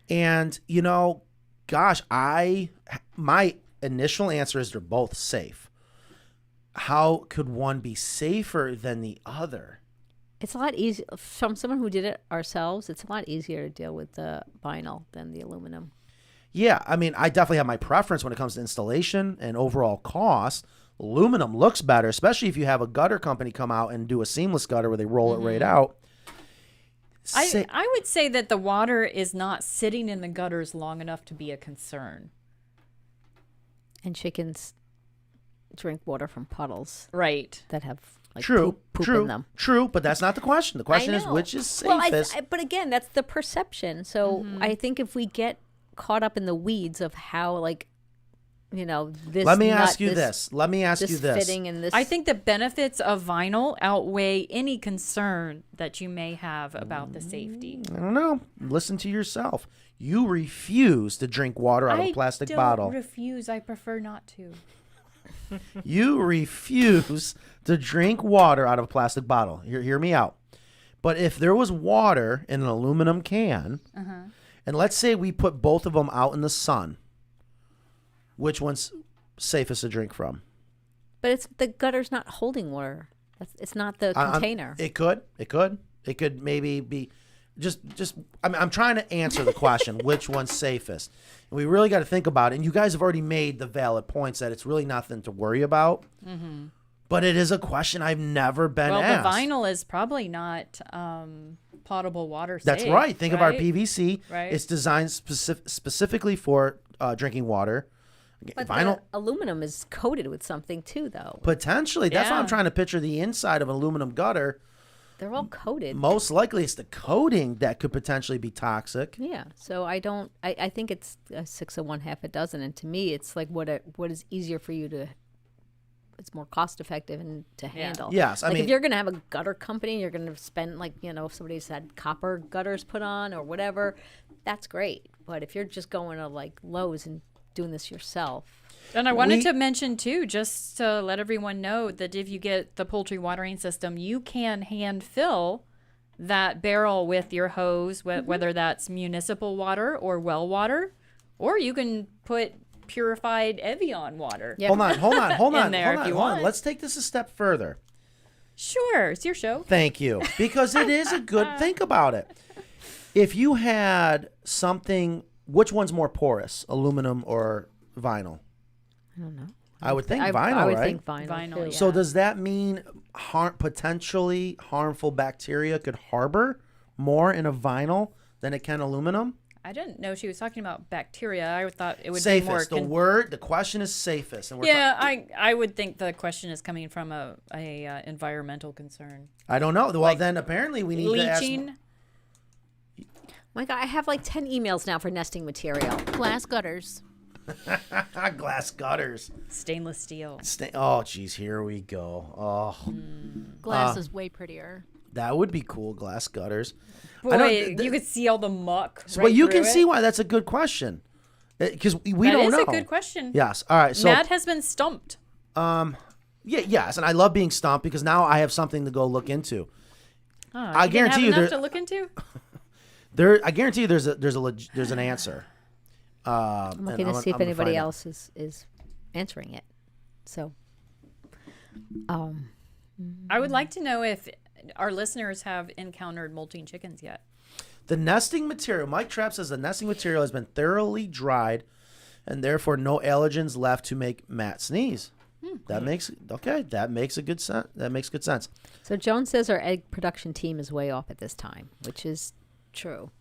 And, you know, gosh, my initial answer is they're both safe. How could one be safer than the other? It's a lot easier. From someone who did it ourselves, it's a lot easier to deal with the vinyl than the aluminum. Yeah, I mean, I definitely have my preference when it comes to installation and overall cost. Aluminum looks better, especially if you have a gutter company come out and do a seamless gutter where they roll it right out. I would say that the water is not sitting in the gutters long enough to be a concern. And chickens drink water from puddles. Right. That have like True, poop in them. True, but that's not the question. The question is which is safest. Well, but again, that's the perception. So I think if we get caught up in the weeds of how, like, you know, this. Let me ask you this. Fitting in this. I think the benefits of vinyl outweigh any concern that you may have about the safety. I don't know. Listen to yourself. You refuse to drink water out of a plastic bottle. I don't refuse. I prefer not to. You refuse to drink water out of a plastic bottle. Hear me out. But if there was water in an aluminum can, and let's say we put both of them out in the sun, which one's safest to drink from? But it's the gutter's not holding water. It's not the container. It could maybe be just. I'm trying to answer the question. Which one's safest? And we really got to think about it. And you guys have already made the valid points that it's really nothing to worry about. Mm-hmm. But it is a question I've never been asked. Well, the vinyl is probably not potable water safe. That's right. Think of our PVC. Right. It's designed specifically for drinking water. But vinyl, the aluminum is coated with something too, though. Potentially. That's why I'm trying to picture the inside of an aluminum gutter. They're all coated. Most likely it's the coating that could potentially be toxic. Yeah. So I think it's a 6 of one, half a dozen. And to me, it's like what is easier for you to, it's more cost effective and to handle. Yes. I mean, if you're going to have a gutter company, you're going to spend, like, you know, if somebody's had copper gutters put on or whatever, that's great. But if you're just going to like Lowe's and doing this yourself. And I wanted to mention too, just to let everyone know that if you get the poultry watering system, you can hand fill that barrel with your hose, whether that's municipal water or well water, or you can put purified Evian water. Yep. Hold on. want. Let's take this a step further. Sure, it's your show. Thank you. Because it is a good, think about it. If you had something, which one's more porous, aluminum or vinyl? I don't know. I would think vinyl, right? I would think vinyl. So does that mean potentially harmful bacteria could harbor more in a vinyl than it can aluminum? I didn't know she was talking about bacteria. I thought it would safest. be more... The question is safest. And I would think the question is coming from a environmental concern. I don't know. Well, like then apparently we need leaching. to ask... My God, I have like 10 emails now for nesting material. Glass gutters. Glass gutters. Stainless steel. Oh, geez, here we go. Oh. Glass is way prettier. That would be cool, glass gutters. Boy, you could see all the muck. Well, you can see why that's a good question. Because we don't know. That is a good question. Yes. All right. So Matt has been stumped. Yes, and I love being stumped because now I have something to go look into. I guarantee you there's enough to look into. I guarantee you there's an answer. I'm looking to see if anybody else is answering it. So, I would like to know if our listeners have encountered molting chickens yet. The nesting material, Mike Trapp says the nesting material has been thoroughly dried and therefore no allergens left to make Matt sneeze. That makes good sense. That makes good sense. So Joan says our egg production team is way off at this time, which is true.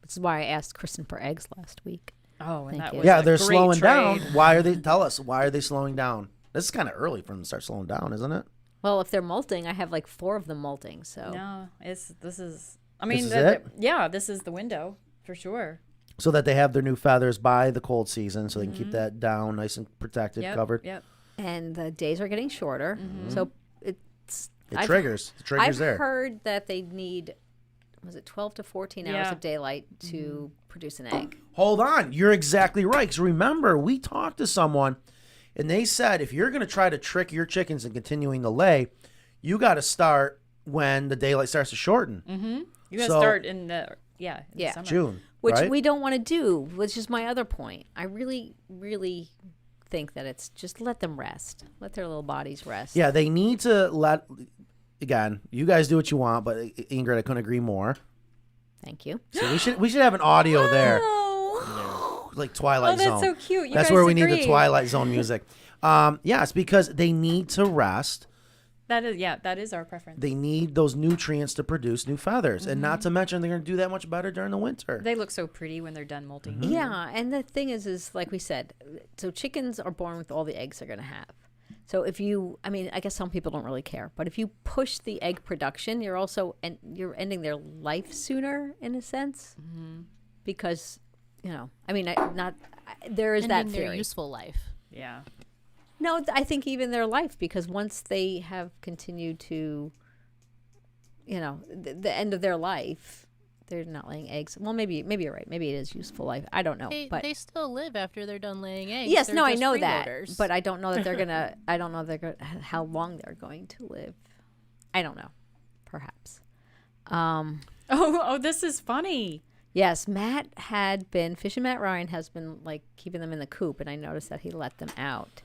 This is why I asked Kristen for eggs last week. Oh, and that was they're slowing down. Why are they slowing down? This is kind of early for them to start slowing down, isn't it? Well, if they're molting, I have like 4 of them molting. So no, this is the window for sure. So that they have their new feathers by the cold season, so they can keep that down nice and protected, covered. Yep. And the days are getting shorter, so it triggers. The trigger's there. I've heard that they need, was it 12 to 14 hours of daylight to produce an egg? Hold on, you're exactly right. Because remember, we talked to someone, And they said if you're going to try to trick your chickens and continuing to lay, you got to start when the daylight starts to shorten. Mm-hmm. You got to start in the summer. June, which right? we don't want to do, which is my other point. I really, really think that it's just let them rest. Let their little bodies rest. Yeah, they need to let, again, you guys do what you want, but Ingrid, I couldn't agree more. Thank you. So we should have an audio there. Like Twilight Zone. Oh, that's so cute. That's where we need the Twilight Zone music. It's because they need to rest. That is our preference. They need those nutrients to produce new feathers. And not to mention they're going to do that much better during the winter. They look so pretty when they're done molting. Mm-hmm. Yeah, and the thing is like we said, so chickens are born with all the eggs they're going to have. So if you, I guess some people don't really care, but if you push the egg production, you're also, you're ending their life sooner in a sense. Mm-hmm. Because, there is Ending that their theory. useful life. Yeah. No, I think even their life, because once they have continued to, the end of their life, they're not laying eggs. Well, maybe you're right. Maybe it is useful life. I don't know. But they still live after they're done laying eggs. Yes, They're I just know that, freeloaders. but I don't know that they're gonna. I don't know how long they're going to live. I don't know. Perhaps. Oh, this is funny. Yes, Fishing Matt Ryan has been like keeping them in the coop, and I noticed that he let them out.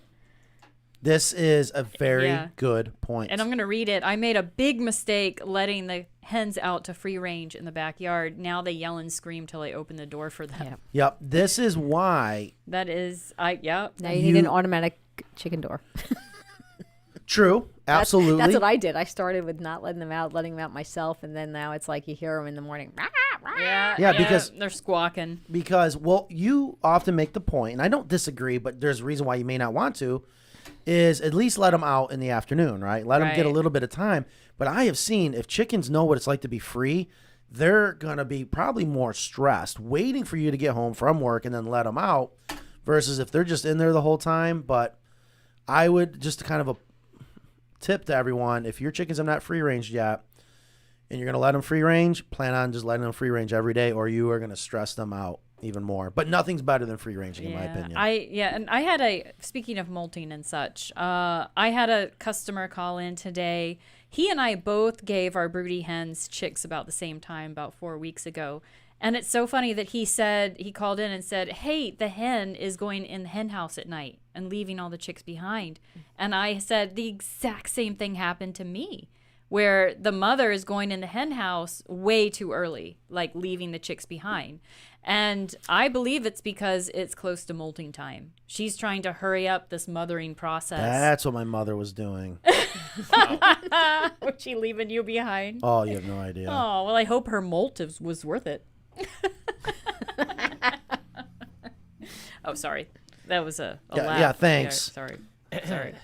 This is a very good point. And I'm going to read it. I made a big mistake letting the hens out to free range in the backyard. Now they yell and scream till I open the door for them. Yep. This is why. That is, Now you need an automatic chicken door. True. Absolutely. That's what I did. I started with not letting them out myself, and then now it's like you hear them in the morning. Yeah, because they're squawking. Because, you often make the point, and I don't disagree, but there's a reason why you may not want to, is at least let them out in the afternoon, right? Let them get a little bit of time. But I have seen if chickens know what it's like to be free, they're going to be probably more stressed waiting for you to get home from work and then let them out versus if they're just in there the whole time. But I would just kind of a tip to everyone, if your chickens have not free ranged yet and you're going to let them free range, plan on just letting them free range every day or you are going to stress them out even more. But nothing's better than free ranging in my opinion. And I had speaking of molting and such, I had a customer call in today. He and I both gave our broody hens chicks about the same time, about 4 weeks ago. And it's so funny that he called in and said, hey, the hen is going in the hen house at night and leaving all the chicks behind. And I said the exact same thing happened to me, where the mother is going in the hen house way too early, like leaving the chicks behind. And I believe it's because it's close to molting time. She's trying to hurry up this mothering process. That's what my mother was doing. Was she leaving you behind? Oh, you have no idea. Oh, well, I hope her molt was worth it. Oh, sorry. That was a laugh. Yeah, thanks. Yeah, sorry.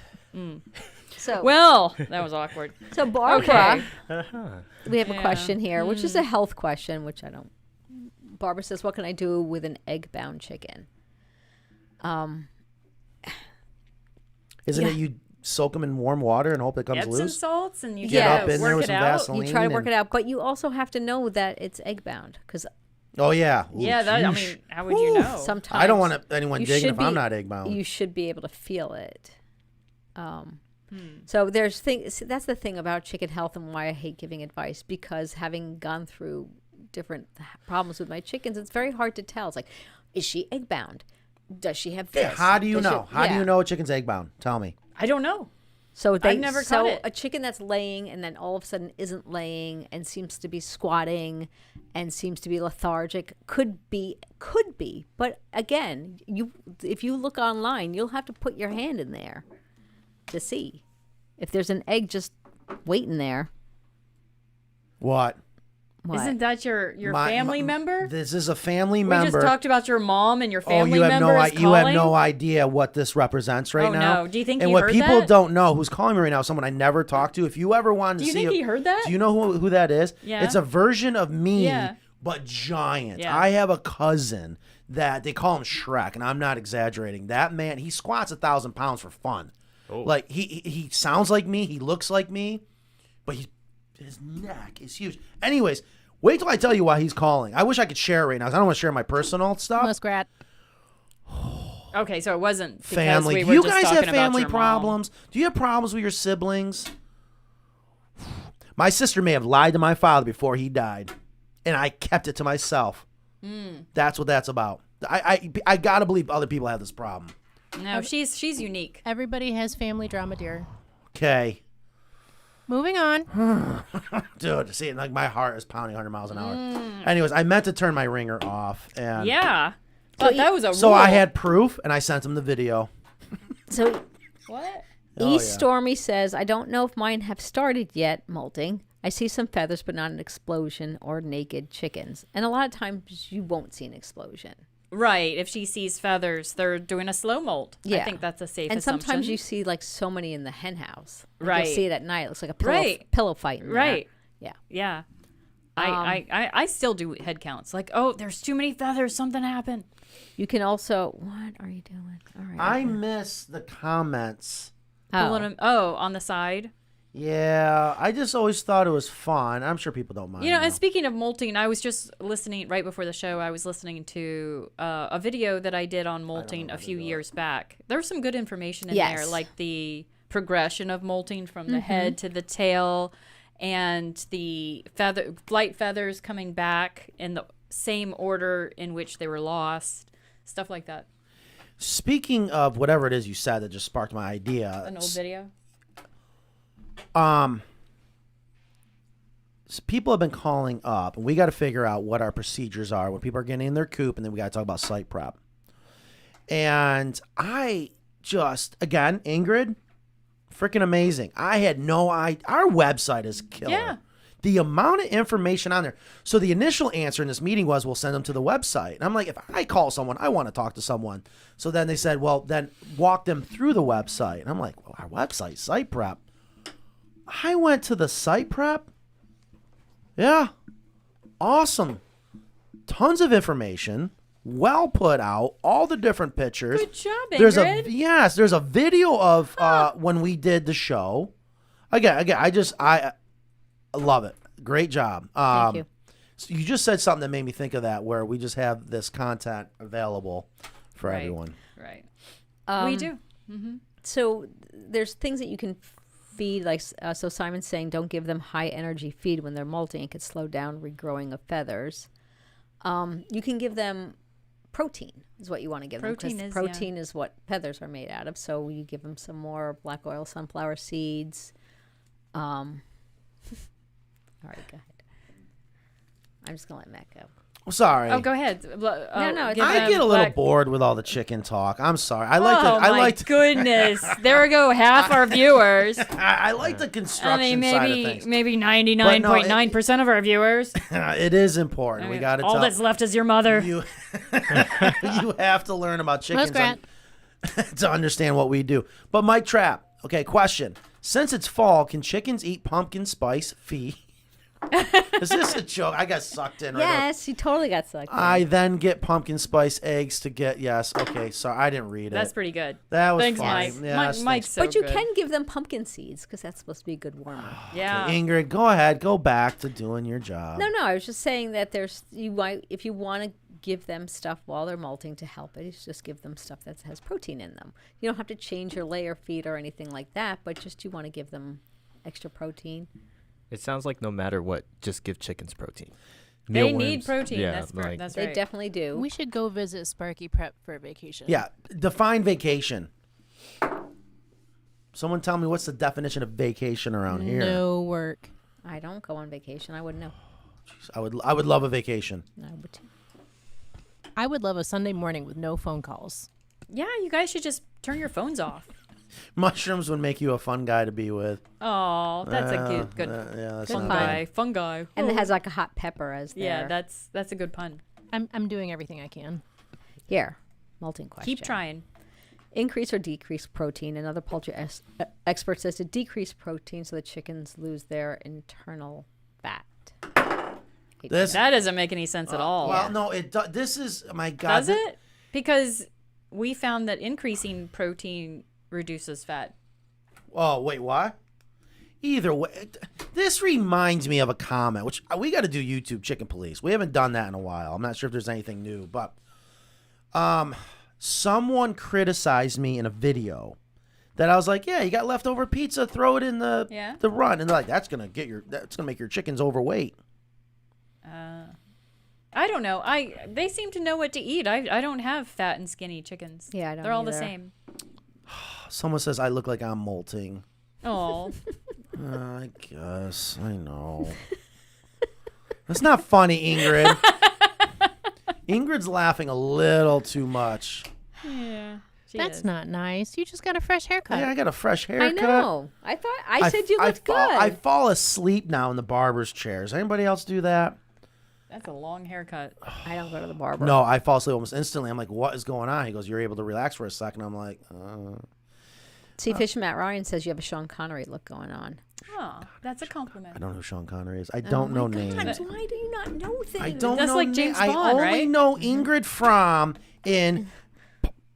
So that was awkward. So Barbara, Okay. we have a question here, which is a health question, which I don't. Barbara says, "What can I do with an egg-bound chicken?" Isn't it you soak them in warm water and hope it comes Epsom loose? salts and you get up in there work with it some out. Vaseline. You try to work it out, but you also have to know that it's egg-bound because. Oh yeah. Ooh, I mean, how would you know? Sometimes I don't want anyone digging if I'm not egg bound. You should be able to feel it. So there's things. That's the thing about chicken health and why I hate giving advice, because having gone through different problems with my chickens, it's very hard to tell. It's like, is she egg bound? Does she have this? How do you know? How do you know a chicken's egg bound? Tell me. I don't know. So I've never caught it. A chicken that's laying and then all of a sudden isn't laying and seems to be squatting and seems to be lethargic could be. But again, if you look online, you'll have to put your hand in there to see if there's an egg just waiting there. What? Isn't that your family member? This is a family member. We just talked about your mom and your family you have member is you have calling? no idea what this represents right now. No. Do you think and he what heard people that? don't know, who's calling me right now, someone I never talked to. If you ever wanted to see, do you think he heard that? Do you know who that is? Yeah. It's a version of me, Yeah. but giant. Yeah. I have a cousin that they call him Shrek, and I'm not exaggerating. That man, he squats 1,000 pounds for fun. Oh. Like he sounds like me, he looks like me, but his neck is huge. Anyways. Wait till I tell you why he's calling. I wish I could share it right now, 'cause I don't want to share my personal stuff. Muskrat. Okay, so it wasn't because Family. we Do were you just guys have talking about family your mom. problems? Do you have problems with your siblings? My sister may have lied to my father before he died, and I kept it to myself. That's what that's about. I gotta believe other people have this problem. No, she's unique. Everybody has family drama, dear. Okay. Moving on. Dude, see, like my heart is pounding 100 miles an hour. Anyways, I meant to turn my ringer off. And Yeah. But that was a so rule. I had proof, and I sent him the video. So What? East Stormy says, I don't know if mine have started yet molting. I see some feathers, but not an explosion or naked chickens. And a lot of times you won't see an explosion. Right. If she sees feathers, they're doing a slow molt. Yeah. I think that's a safe And assumption. sometimes you see like so many in the hen house. Like, Right. You'll see it at night. It looks like a pillow, Right. pillow fight. In there. Right. Yeah. Yeah. I still do head counts. Like, oh, there's too many feathers. Something happened. You can also, what are you doing? All right. I miss the comments. Pulling them. Oh, on the side. Yeah, I just always thought it was fun. I'm sure people don't mind. You know, now. and speaking of molting, I was just listening right before the show. I was listening to a video that I did on molting a few years back. There was some good information in there, like the progression of molting from the head to the tail, and the flight feathers coming back in the same order in which they were lost, stuff like that. Speaking of whatever it is you said that just sparked my idea. An old video. So people have been calling up, and we got to figure out what our procedures are when people are getting in their coop, and then we got to talk about site prep. And I just, again, Ingrid, freaking amazing. I had no idea. Our website is killer. Yeah. The amount of information on there. So the initial answer in this meeting was, we'll send them to the website. And I'm like, if I call someone, I want to talk to someone. So then they said, well, then walk them through the website. And I'm like, well, our website, site prep. I went to the site prep. Yeah. Awesome. Tons of information. Well put out. All the different pictures. Good job, Ingrid. There's a video of when we did the show. Again, I love it. Great job. Thank you. So you just said something that made me think of that, where we just have this content available for everyone. Right. Um, We do. So there's things that you can feed, like so Simon's saying don't give them high energy feed when they're molting. It could slow down regrowing of feathers. You can give them protein is what you want to give them, because protein is what feathers are made out of. So you give them some more black oil sunflower seeds. All right, go ahead. I'm just gonna let Matt go. Sorry. Oh, go ahead. No, I get a little bored with all the chicken talk. I'm sorry. I like to. Goodness. There we go. Half our viewers. I like the construction I mean, side of things. maybe 99.9% of our viewers. It is important. We got to. All that's left is your mother. You have to learn about chickens to understand what we do. But Mike Trapp. Okay, question. Since it's fall, can chickens eat pumpkin spice feed? Is this a joke? I got sucked in. Yes, you totally got sucked in. I then get pumpkin spice eggs to get. Yes. Okay. Sorry, I didn't read it. That's pretty good. That was Thanks, fine. Mike. Yes, Mike's so but you good. can give them pumpkin seeds, because that's supposed to be a good warm up. Yeah. Okay, Ingrid, go ahead. Go back to doing your job. No, I was just saying that if you want to give them stuff while they're molting to help it, is just give them stuff that has protein in them. You don't have to change your layer feed or anything like that, but just you want to give them extra protein. It sounds like no matter what, just give chickens protein. They need protein. Yeah, That's right. They definitely do. We should go visit Sparky Prep for a vacation. Yeah. Define vacation. Someone tell me, what's the definition of vacation around here? No work. I don't go on vacation. I wouldn't know. Jeez, I would love a vacation. I would too. I would love a Sunday morning with no phone calls. Yeah, you guys should just turn your phones off. Mushrooms would make you a fun guy to be with. Oh, that's a good that's fun not guy. bad. Fun guy. And it has like a hot pepper as Yeah, their... that's a good pun. I'm doing everything I can. Here, molting question. Keep trying. Increase or decrease protein. Another poultry expert says to decrease protein so the chickens lose their internal fat. That doesn't make any sense at all. Well, no, it does. This is, my God. Does it? Because we found that increasing protein reduces fat. Oh, wait, what? Either way, this reminds me of a comment, which we got to do YouTube Chicken Police. We haven't done that in a while. I'm not sure if there's anything new, but someone criticized me in a video that I was like, yeah, you got leftover pizza, throw it in the run, and they're like, that's gonna make your chickens overweight. I don't know. They seem to know what to eat. I don't have fat and skinny chickens. Yeah, I don't They're all either. the same. Someone says I look like I'm molting. Oh. I guess. I know. That's not funny, Ingrid. Ingrid's laughing a little too much. Yeah. That's not nice. You just got a fresh haircut. Yeah, I got a fresh haircut. I know. I said you looked good. I fall asleep now in the barber's chairs. Anybody else do that? That's a long haircut. I don't go to the barber. No, I fall asleep almost instantly. I'm like, what is going on? He goes, you're able to relax for a second. I'm like, See, Fish Matt Ryan says you have a Sean Connery look going on. Oh, that's a compliment. I don't know who Sean Connery is. I don't know names. Why do you not know things? I don't That's know like James Bond, I only right? know Ingrid Fromm in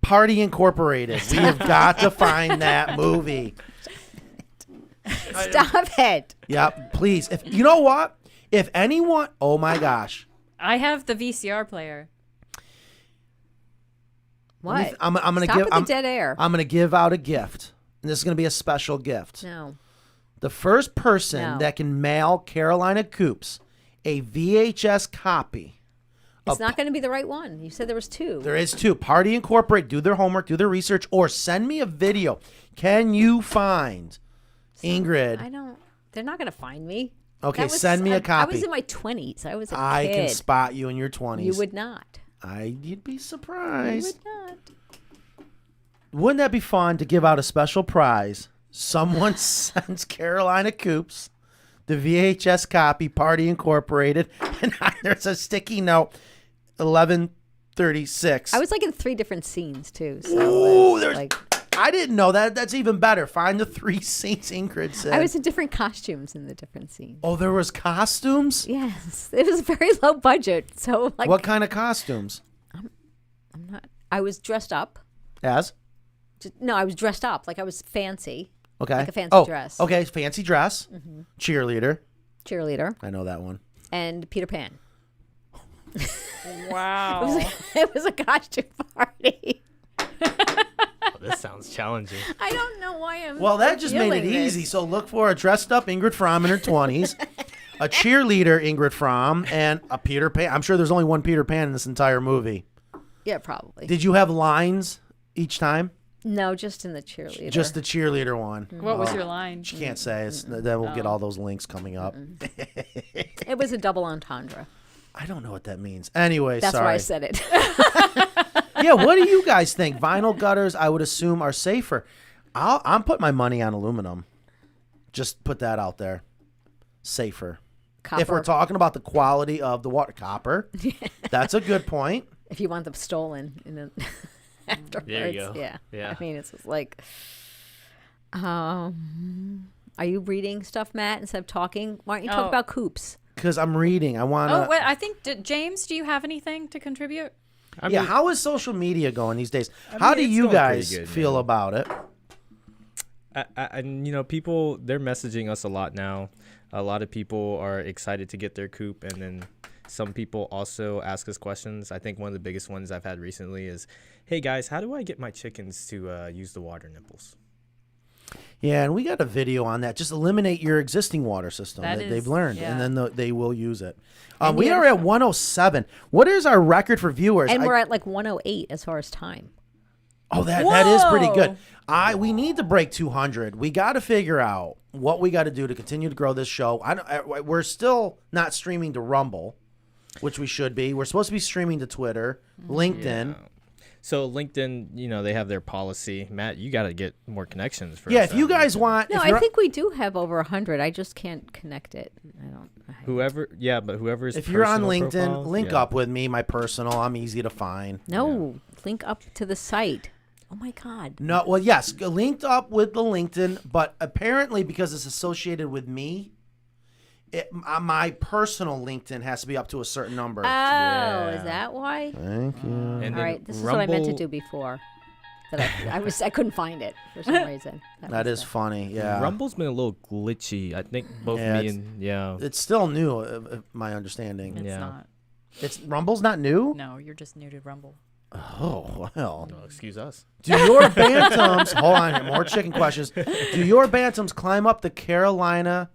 Party Incorporated. We have got to find that movie. Stop it. Yeah, please. If you know what? If anyone, oh my gosh. I have the VCR player. What? I'm gonna Stop give. with the dead air. I'm gonna give out a gift, and this is gonna be a special gift. No. The first person that can mail Carolina Coops a VHS copy. It's not going to be the right one. You said there was two. There is two. Party Incorporate. Do their homework. Do their research, or send me a video. Can you find Ingrid? I don't. They're not going to find me. Okay, send me a copy. I was in my 20s. I was a kid. I can spot you in your 20s. You would not. You'd be surprised. You would not. Wouldn't that be fun to give out a special prize? Someone sends Carolina Coops the VHS copy, Party Incorporated, and there's a sticky note, 11:36. I was like in 3 different scenes too. So Ooh, there's. like, I didn't know that. That's even better. Find the 3 scenes Ingrid said. I was in different costumes in the different scenes. Oh, there was costumes? Yes, it was very low budget. So like, what kind of costumes? I'm not. I was dressed up. As? No, I was dressed up like I was fancy. Okay. Like a fancy dress. Okay, fancy dress. Mm-hmm. Cheerleader. I know that one. And Peter Pan. Wow. It was a costume party. This sounds challenging. I don't know why I'm. Well, that just made it feeling easy. this. So look for a dressed up Ingrid Fromm in her 20s, a cheerleader Ingrid Fromm, and a Peter Pan. I'm sure there's only one Peter Pan in this entire movie. Yeah, probably. Did you have lines each time? No, just in the cheerleader. Just the cheerleader one. What was your line? She can't say. Then we'll get all those links coming up. It was a double entendre. I don't know what that means. Anyway, That's sorry. why I said it. Yeah, what do you guys think? Vinyl gutters, I would assume, are safer. I'm putting my money on aluminum. Just put that out there. Safer. Copper. If we're talking about the quality of the water, copper. That's a good point. If you want them stolen in the afterwards. There you go. Yeah. Yeah. I mean, it's just like, are you reading stuff, Matt, instead of talking? Why don't you talk about Coops? Because I'm reading. I want to. Oh, I think, James, do you have anything to contribute? How is social media going these days? How do you guys feel about it? And people, they're messaging us a lot now. A lot of people are excited to get their coop, and then some people also ask us questions. I think one of the biggest ones I've had recently is, hey guys, how do I get my chickens to use the water nipples? Yeah, and we got a video on that. Just eliminate your existing water system that they've learned, yeah. and then they will use it. We are at 107. What is our record for viewers? And we're at like 108 as far as time. Oh, that is pretty good. We need to break 200. We got to figure out what we got to do to continue to grow this show. We're still not streaming to Rumble, which we should be. We're supposed to be streaming to Twitter, LinkedIn. Yeah. So LinkedIn, they have their policy. Matt, you got to get more connections for Yeah, if you guys want. No, I think we do have over 100. I just can't connect it. Whoever is. If you're on personal LinkedIn, profiles, link up with me, my personal. I'm easy to find. No, link up to the site. Oh my God. No, well, yes, linked up with the LinkedIn, but apparently because it's associated with me, my personal LinkedIn has to be up to a certain number. Oh, is that why? Thank you. And All right, this is what I meant to do before. That I couldn't find it for some reason. That is funny. Yeah. Rumble's been a little glitchy. I think both me and It's still new, my understanding. It's not. Rumble's not new? No, you're just new to Rumble. Oh, well. No, excuse us. Do your bantams, hold on here, more chicken questions. Do your bantams climb up the Carolina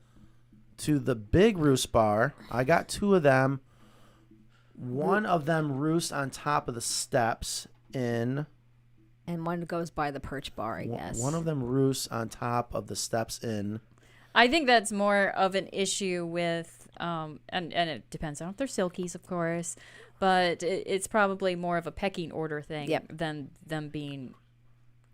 to the big roost bar? I got 2 of them. One of them roosts on top of the steps in. And one goes by the perch bar, I guess. One of them roosts on top of the steps in. I think that's more of an issue with, and it depends on if they're silkies, of course, but it's probably more of a pecking order thing than them being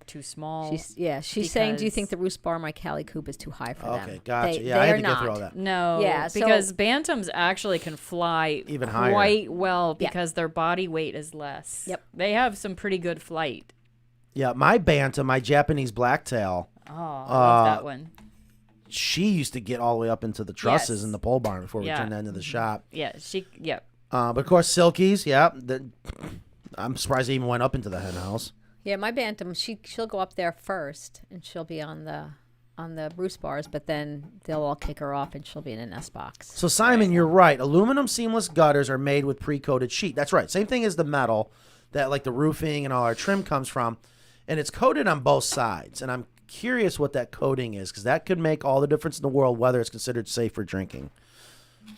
too small. She's saying, do you think the roost bar in my Cali Coop is too high for them? Okay, gotcha. They I had are to not. get through all that. No, Yeah, because bantams actually can fly even higher quite well because their body weight is less. Yep. They have some pretty good flight. Yeah, my bantam, my Japanese blacktail. Oh, I love that one. She used to get all the way up into the trusses in the pole barn before we turned that into the shop. Yeah, but of course, silkies, I'm surprised they even went up into the hen house. Yeah, my bantam, she'll go up there first, and she'll be on the roost bars, but then they'll all kick her off, and she'll be in a nest box. So, Simon, you're right. Aluminum seamless gutters are made with pre-coated sheet. That's right. Same thing as the metal that, like, the roofing and all our trim comes from, and it's coated on both sides. And I'm curious what that coating is, because that could make all the difference in the world whether it's considered safe for drinking.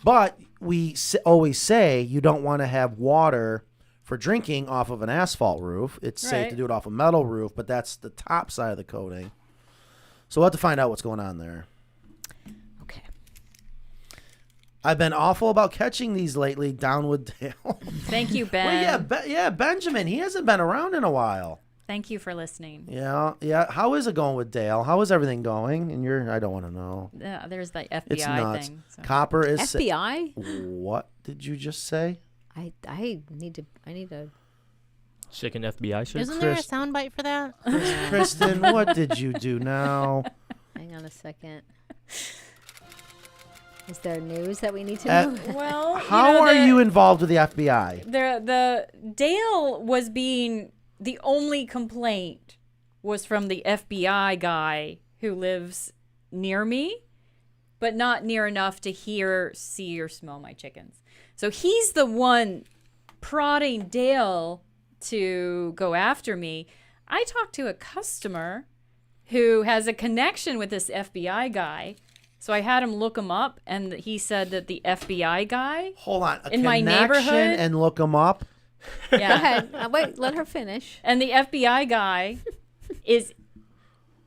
But we always say you don't want to have water for drinking off of an asphalt roof. It's safe to do it off a metal roof, but that's the top side of the coating. So we'll have to find out what's going on there. Okay. I've been awful about catching these lately, Downwood Dale. Thank you, Ben. Well, Benjamin. He hasn't been around in a while. Thank you for listening. Yeah. How is it going with Dale? How is everything going? And I don't want to know. Yeah, there's the It's FBI nuts. thing. So. Copper is FBI? What did you just say? I need to. Chicken FBI shirt. Isn't there a soundbite for that? Kristen, what did you do now? Hang on a second. Is there news that we need to know? Well, how are you involved with the FBI? The Dale was being the only complaint was from the FBI guy who lives near me, but not near enough to hear, see, or smell my chickens. So he's the one prodding Dale to go after me. I talked to a customer who has a connection with this FBI guy. So I had him look him up, and he said that the FBI guy Hold on, in my neighborhood and look him up. Yeah. Go ahead. Wait, let her finish. And the FBI guy is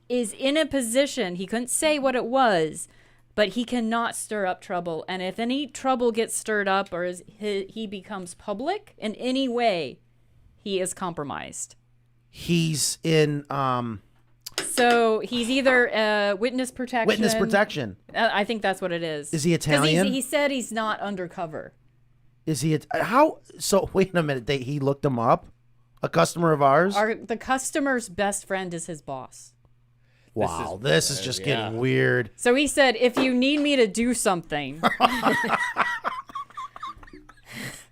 in a position, he couldn't say what it was, but he cannot stir up trouble. And if any trouble gets stirred up or he becomes public in any way, he is compromised. He's in So he's either witness protection. Witness protection. I think that's what it is. Is he Italian? He said he's not undercover. Is he how? So wait a minute. He looked him up. A customer of ours. The customer's best friend is his boss. Wow, this is just getting weird. So he said, if you need me to do something,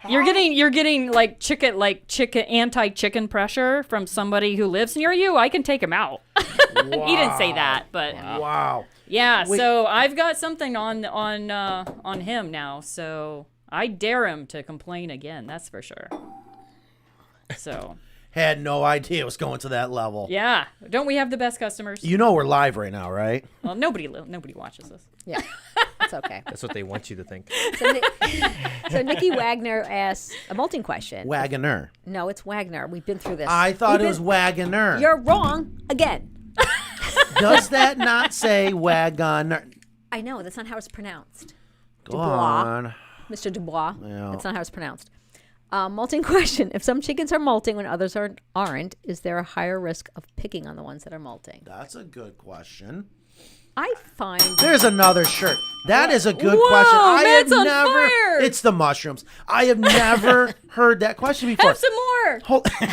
you're getting like chicken anti-chicken pressure from somebody who lives near you. I can take him out. Wow. He didn't say that, but wow. Yeah, Wait. so I've got something on him now. So I dare him to complain again. That's for sure. So. Had no idea it was going to that level. Yeah. Don't we have the best customers? You know we're live right now, right? Well, nobody watches this. Yeah, it's okay. That's what they want you to think. So Nikki Wagner asks a molting question. Wagoner. No, it's Wagner. We've been through this. I thought it was Wagoner. You're wrong again. Does that not say Wagoner? I know. That's not how it's pronounced. Go on. Mr. Dubois. Yeah. That's not how it's pronounced. Molting question. If some chickens are molting when others aren't, is there a higher risk of picking on the ones that are molting? That's a good question. I find... There's another shirt. That is a good Whoa, question. I Matt's have on never... fire. It's the mushrooms. I have never heard that question before. Have some more.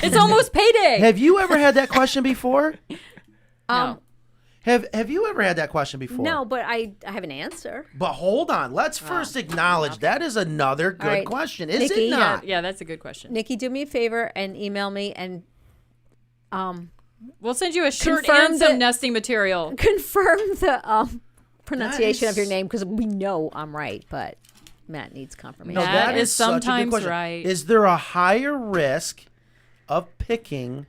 It's almost payday. Have you ever had that question before? No. Have you ever had that question before? No, but I have an answer. But hold on. Let's first acknowledge that is another good right. question, is Nikki, it not? Yeah, that's a good question. Nikki, do me a favor and email me and we'll send you a shirt confirm and some the- nesting material. confirm the pronunciation of your name, because we know I'm right, but Matt needs confirmation. No, That is such a good sometimes question. right. Is there a higher risk of picking.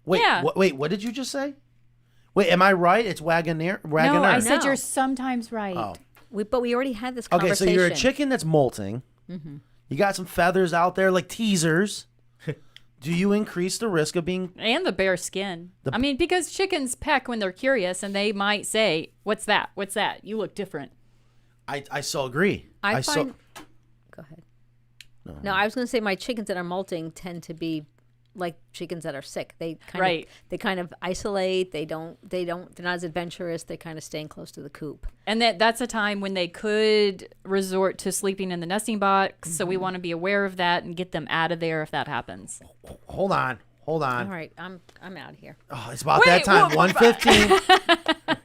Wait, Yeah. what did you just say? Wait, am I right? It's Wagoner. No, I said No. you're sometimes right. Oh. But we already had this Okay, conversation. so you're a chicken that's molting. Mm-hmm. You got some feathers out there like teasers. Do you increase the risk of being... And the bare skin. I mean, because chickens peck when they're curious, and they might say, "What's that? What's that? You look different." I so agree. I find... Go ahead. No, I was going to say my chickens that are molting tend to be like chickens that are sick. They kind of isolate. They're not as adventurous. They kind of staying close to the coop. And that's a time when they could resort to sleeping in the nesting box. So we want to be aware of that and get them out of there if that happens. Hold on. All right, I'm out of here. Oh, it's about that time. 1:15.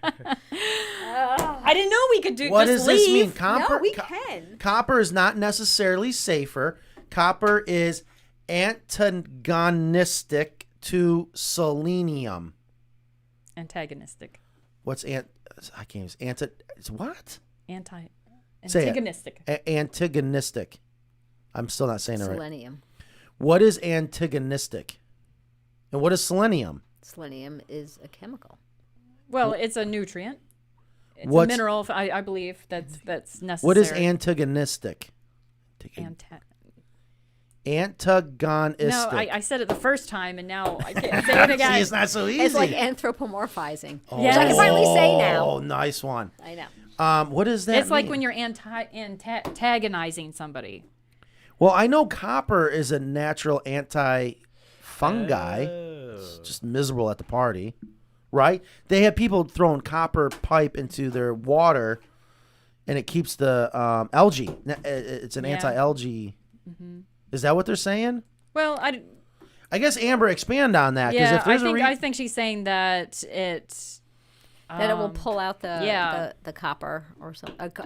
I didn't know we could do. What just does this leave. mean? Copper? No, we can. Copper is not necessarily safer. Copper is antagonistic to selenium. Antagonistic. What's I can't even it's what? Antagonistic. Antagonistic. I'm still not saying it right. Selenium. What is antagonistic? And what is selenium? Selenium is a chemical. Well, it's a nutrient. It's What's- a mineral. I believe that's necessary. What is antagonistic? Antagonistic. No, I said it the first time, and now I can't say it again. See, it's not so easy. It's like anthropomorphizing, Oh. which I can finally say now. Oh, nice one. I know. What does that It's like mean? when you're antagonizing somebody. Well, I know copper is a natural anti-fungi. It's just miserable at the party, right? They have people throwing copper pipe into their water, and it keeps the algae. It's an anti-algae. Mm-hmm. Is that what they're saying? Well, I guess Amber, expand on that. yeah, if there's I think she's saying that it will pull out the copper or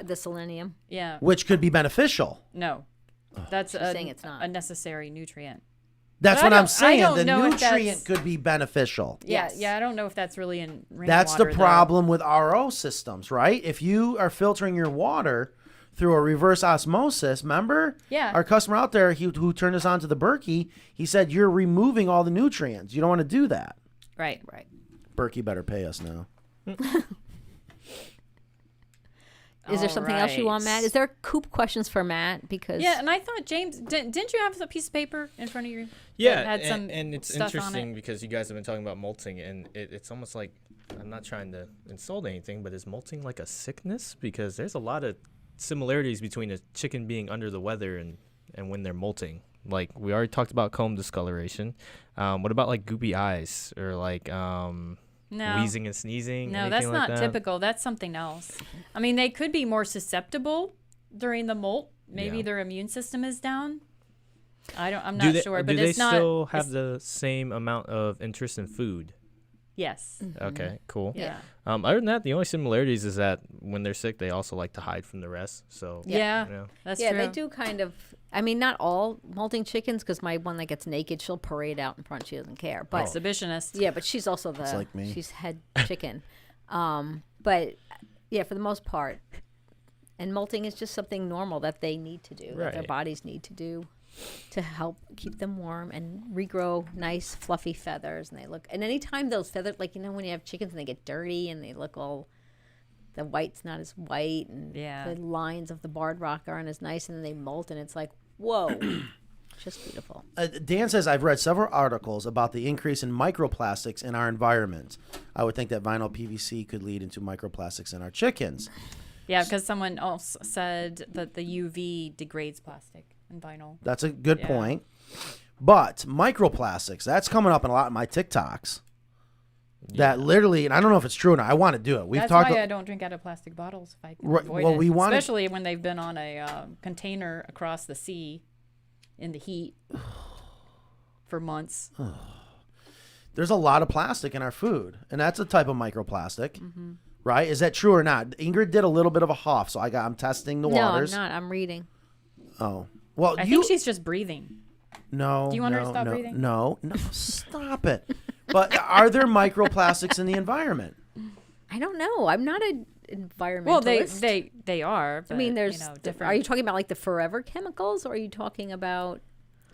the selenium. Yeah. Which could be beneficial. No. That's saying it's not a necessary nutrient. That's But what I'm saying. I don't The know if nutrient that's- could be beneficial. Yeah, I don't know if that's really in rainwater. That's the though. problem with RO systems, right? If you are filtering your water through a reverse osmosis, remember? Yeah. Our customer out there who turned us on to the Berkey, he said, you're removing all the nutrients. You don't want to do that. Right. Berkey better pay us now. Is there something else you want, Matt? Is there Coop questions for Matt? Because Yeah, and I thought, James, didn't you have a piece of paper in front of you? Yeah, that had some and it's stuff on interesting it? because you guys have been talking about molting, and it's almost like, I'm not trying to insult anything, but is molting like a sickness? Because there's a lot of similarities between a chicken being under the weather and when they're molting. Like, we already talked about comb discoloration. What about like goopy eyes or like wheezing and sneezing? No, anything that's like not that? typical. That's something else. I mean, they could be more susceptible during the molt. Maybe their immune system is down. I'm not sure, but do they it's not. still have the same amount of interest in food? Yes. Okay, cool. Yeah. Other than that, the only similarities is that when they're sick, they also like to hide from the rest. So Yeah, you know. that's yeah, true. they do kind of. I mean, not all molting chickens, because my one that gets naked, she'll parade out in front. She doesn't care. But Exhibitionist. Yeah, but she's also It's like me. she's head chicken. But yeah, for the most part, and molting is just something normal that they need to do, that their Right. bodies need to do to help keep them warm and regrow nice fluffy feathers. And they look, and anytime those feathers, like, you know, when you have chickens and they get dirty and they look all, the white's not as white and the lines of the barred rock aren't as nice, and then they molt and it's like, whoa. Just beautiful. Dan says, I've read several articles about the increase in microplastics in our environment. I would think that vinyl PVC could lead into microplastics in our chickens. Yeah, because someone else said that the UV degrades plastic and vinyl. That's a good point. But microplastics, that's coming up in a lot of my TikToks. That literally, and I don't know if it's true or not. I want to do it. That's why I don't drink out of plastic bottles if I can avoid it. Especially when they've been on a container across the sea in the heat for months. There's a lot of plastic in our food, and that's a type of microplastic, right? Is that true or not? Ingrid did a little bit of a huff, so I'm testing the waters. No, I'm not. I'm reading. Oh, well, I think she's just breathing. No. Do you want her to stop breathing? No, stop it. But are there microplastics in the environment? I don't know. I'm not an environmentalist. Well, they are. But, I mean, there's different. Are you talking about like the forever chemicals, or are you talking about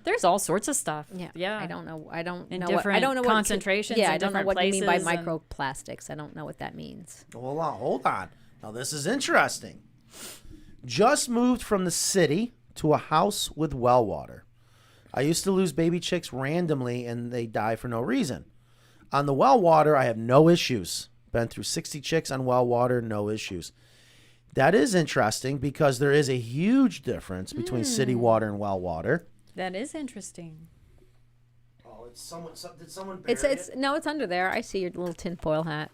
There's all sorts of stuff. Yeah. I don't know. I don't In know. different I don't know concentrations. Yeah, in I don't know different what you mean by places and- microplastics. I don't know what that means. Hold on. Now this is interesting. Just moved from the city to a house with well water. I used to lose baby chicks randomly and they die for no reason. On the well water, I have no issues. Been through 60 chicks on well water, no issues. That is interesting because there is a huge difference between city water and well water. That is interesting. Oh, it's someone. Did someone bury It's no, it's under there. I see your little tinfoil hat.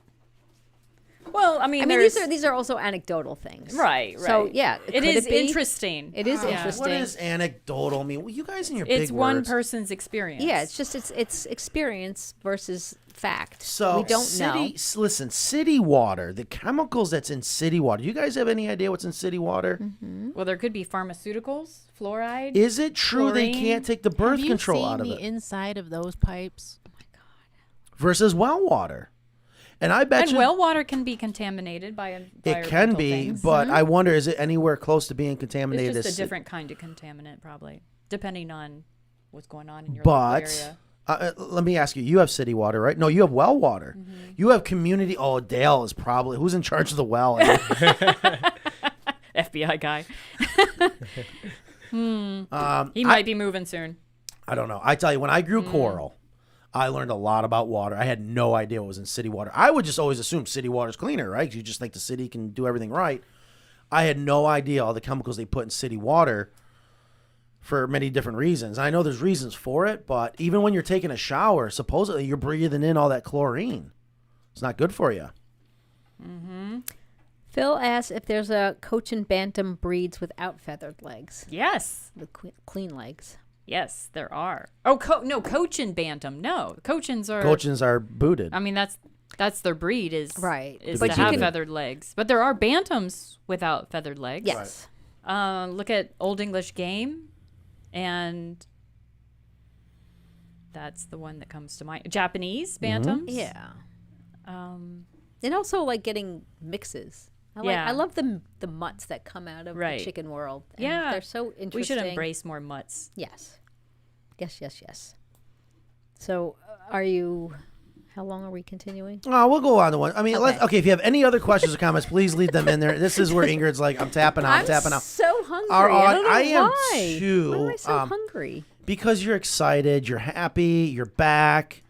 Well, I mean, these are also anecdotal things, Right. So yeah, it is interesting. It is interesting. What does anecdotal mean? Well, you guys and your It's big one words. person's experience. Yeah, it's just it's experience versus fact. So we don't know. Listen, city water, the chemicals that's in city water. You guys have any idea what's in city water? Well, there could be pharmaceuticals, fluoride. Is it true they chlorine. can't take the birth Have control you out seen of the it inside of those pipes? versus well water? And I bet And you well water can be contaminated by it can environmental be, things. but I wonder, is it anywhere close to being It's contaminated? just as a ci- different kind of contaminant, probably, depending on what's going on in your But local area. let me ask you: you have city water, right? No, you have well water. Mm-hmm. You have community. Oh, Dale is probably who's in charge of the well. FBI guy. He I- might be moving soon. I don't know. I tell you, when I grew coral, I learned a lot about water. I had no idea what was in city water. I would just always assume city water is cleaner, right? 'Cause you just think the city can do everything right. I had no idea all the chemicals they put in city water for many different reasons. I know there's reasons for it, but even when you're taking a shower, supposedly you're breathing in all that chlorine. It's not good for you. Phil asks if there's a Cochin Bantam breeds without feathered legs, Yes. with clean legs. Yes, there are. Oh, no, Cochin Bantam. No, Cochins are. Cochins are booted. I mean, that's their breed is Right. Is But to you have can- feathered legs, but there are bantams without feathered legs. Yes. Look at Old English Game, and that's the one that comes to mind. Japanese bantams. Yeah. Um, And also like getting mixes. Yeah. I love the mutts that come out of Right. the chicken world. And Yeah. they're so interesting. we should embrace more mutts. Yes. Yes. So, are you? How long are we continuing? Oh, we'll go on to one. I mean, Okay. okay. If you have any other questions or comments, please leave them in there. This is where Ingrid's like, I'm tapping out. I'm tapping out. so hungry. Our I don't know I am why. too. Why am I so hungry? Because you're excited, you're happy, you're back.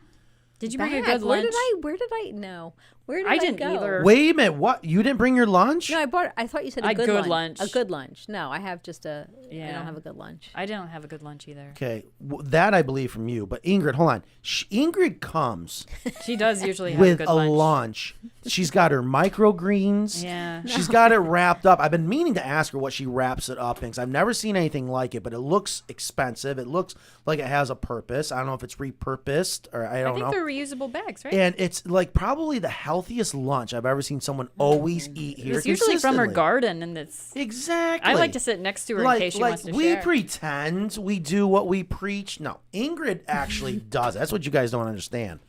Did you bring a Back. good lunch? Where did I? No. Where did I I didn't go? either. Wait a minute, what? You didn't bring your lunch? No, I thought you said A a good, good lunch. lunch. A good lunch. No, I have just I Yeah. don't have a good lunch. I don't have a good lunch either. Okay, that I believe from you. But Ingrid, hold on. Ingrid comes She does usually have with a good a lunch. lunch. She's got her microgreens. Yeah. She's got it wrapped up. I've been meaning to ask her what she wraps it up in, 'cause I've never seen anything like it, but it looks expensive. It looks like it has a purpose. I don't know if it's repurposed or I I don't think know. they're reusable bags, right? And it's like probably the healthiest lunch I've ever seen someone always eat here. It's usually from her consistently. garden, and it's Exactly. I like to sit next to her in case she wants to we share. pretend we do what we preach. No, Ingrid actually does. That's what you guys don't understand.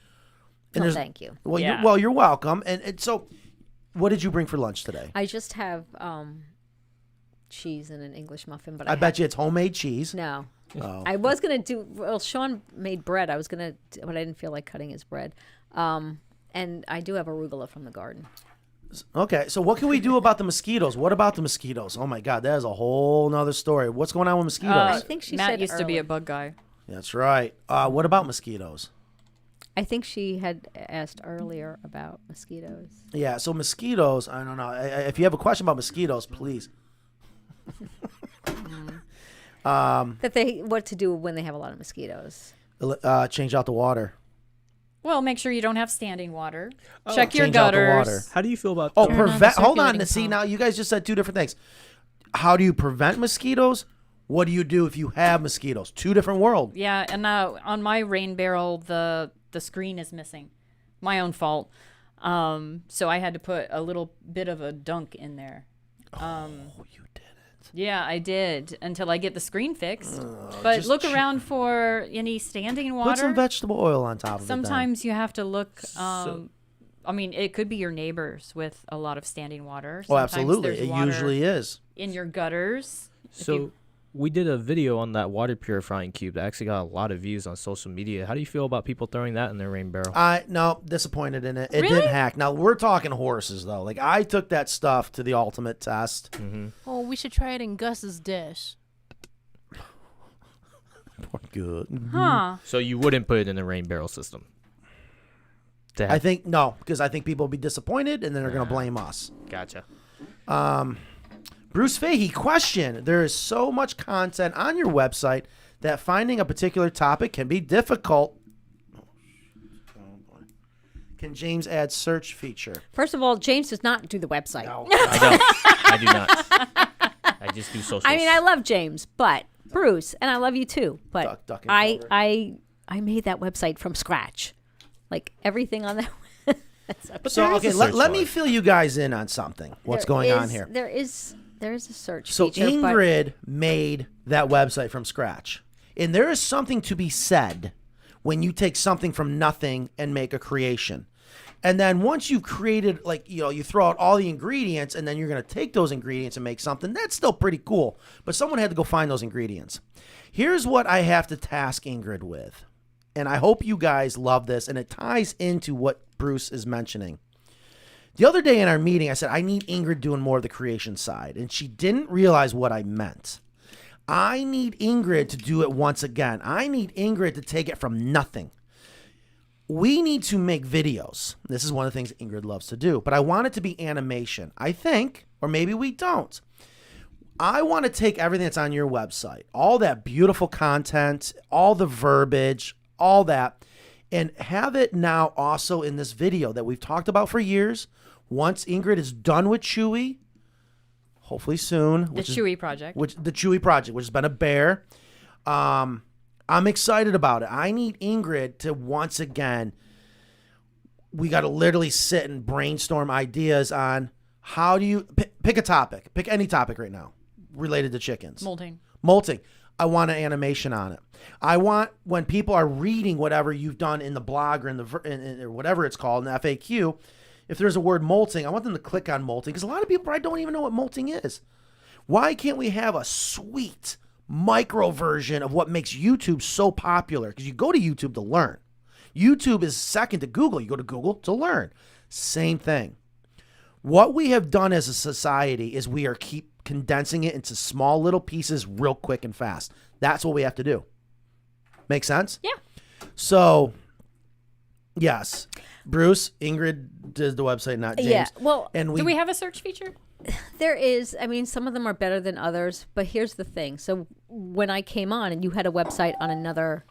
And Oh, there's- thank you. Well, Yeah. you're welcome. And so, what did you bring for lunch today? I just have cheese and an English muffin, but I bet you it's homemade cheese. No. Oh. I was gonna do. Well, Sean made bread. I was gonna, but I didn't feel like cutting his bread. And I do have arugula from the garden. Okay, so what can we do about the mosquitoes? What about the mosquitoes? Oh my God, that is a whole nother story. What's going on with mosquitoes? I think she Matt said used to be earlier. a bug guy. That's right. What about mosquitoes? I think she had asked earlier about mosquitoes. Yeah, so mosquitoes, I don't know. If you have a question about mosquitoes, please. What to do when they have a lot of mosquitoes. Change out the water. Well, make sure you don't have standing water. Check your Change out the gutters. water. How do you feel about Oh, Turn on the prevent. Hold on. circulating See, pump. now you guys just said two different things. How do you prevent mosquitoes? What do you do if you have mosquitoes? Two different worlds. Yeah, and now on my rain barrel, the screen is missing. My own fault. So I had to put a little bit of a dunk in there. You did it. Yeah, I did until I get the screen fixed. But look around for any standing water. Put some vegetable oil on top of it. Sometimes you have to look. I mean, it could be your neighbors with a lot of standing water. Oh, Sometimes absolutely. there's It water usually is. in your gutters. So, we did a video on that water purifying cube that actually got a lot of views on social media. How do you feel about people throwing that in their rain barrel? No, disappointed in it. It Really? didn't hack. Now, we're talking horses, though. Like, I took that stuff to the ultimate test. Mm-hmm. Oh, we should try it in Gus's dish. Good. Huh. So you wouldn't put it in the rain barrel system? I think, no, because I think people will be disappointed, and then they're going to blame us. Gotcha. Bruce Fahey, question. There is so much content on your website that finding a particular topic can be difficult. Can James add search feature? First of all, James does not do the website. No. I don't. I do not. I just do socials. I mean, I love James, but Bruce, and I love you too. But Duck and cover. I made that website from scratch, like everything on that. So okay, let me fill you guys in on something. What's going on here? There is a search So feature. Ingrid made that website from scratch, and there is something to be said when you take something from nothing and make a creation. And then once you've created, like, you know, you throw out all the ingredients and then you're going to take those ingredients and make something, that's still pretty cool. But someone had to go find those ingredients. Here's what I have to task Ingrid with. And I hope you guys love this, and it ties into what Bruce is mentioning. The other day in our meeting, I said, I need Ingrid doing more of the creation side. And she didn't realize what I meant. I need Ingrid to do it once again. I need Ingrid to take it from nothing. We need to make videos. This is one of the things Ingrid loves to do. But I want it to be animation. I think, or maybe we don't. I want to take everything that's on your website, all that beautiful content, all the verbiage, all that, and have it now also in this video that we've talked about for years. Once Ingrid is done with Chewy, hopefully soon. The Chewy project. The Chewy project, which has been a bear. I'm excited about it. I need Ingrid to once again, we got to literally sit and brainstorm ideas on how do you pick a topic. Pick any topic right now related to chickens. Molting. I want an animation on it. I want when people are reading whatever you've done in the blog or in the or whatever it's called in the FAQ, if there's a word molting, I want them to click on molting because a lot of people probably don't even know what molting is. Why can't we have a sweet micro version of what makes YouTube so popular? Because you go to YouTube to learn. YouTube is second to Google. You go to Google to learn. Same thing. What we have done as a society is we are keep condensing it into small little pieces real quick and fast. That's what we have to do. Make sense? Yeah. So, yes. Bruce, Ingrid does the website, not James. Yeah, well, and do we have a search feature? There is. I mean, some of them are better than others, but here's the thing. So when I came on and you had a website on another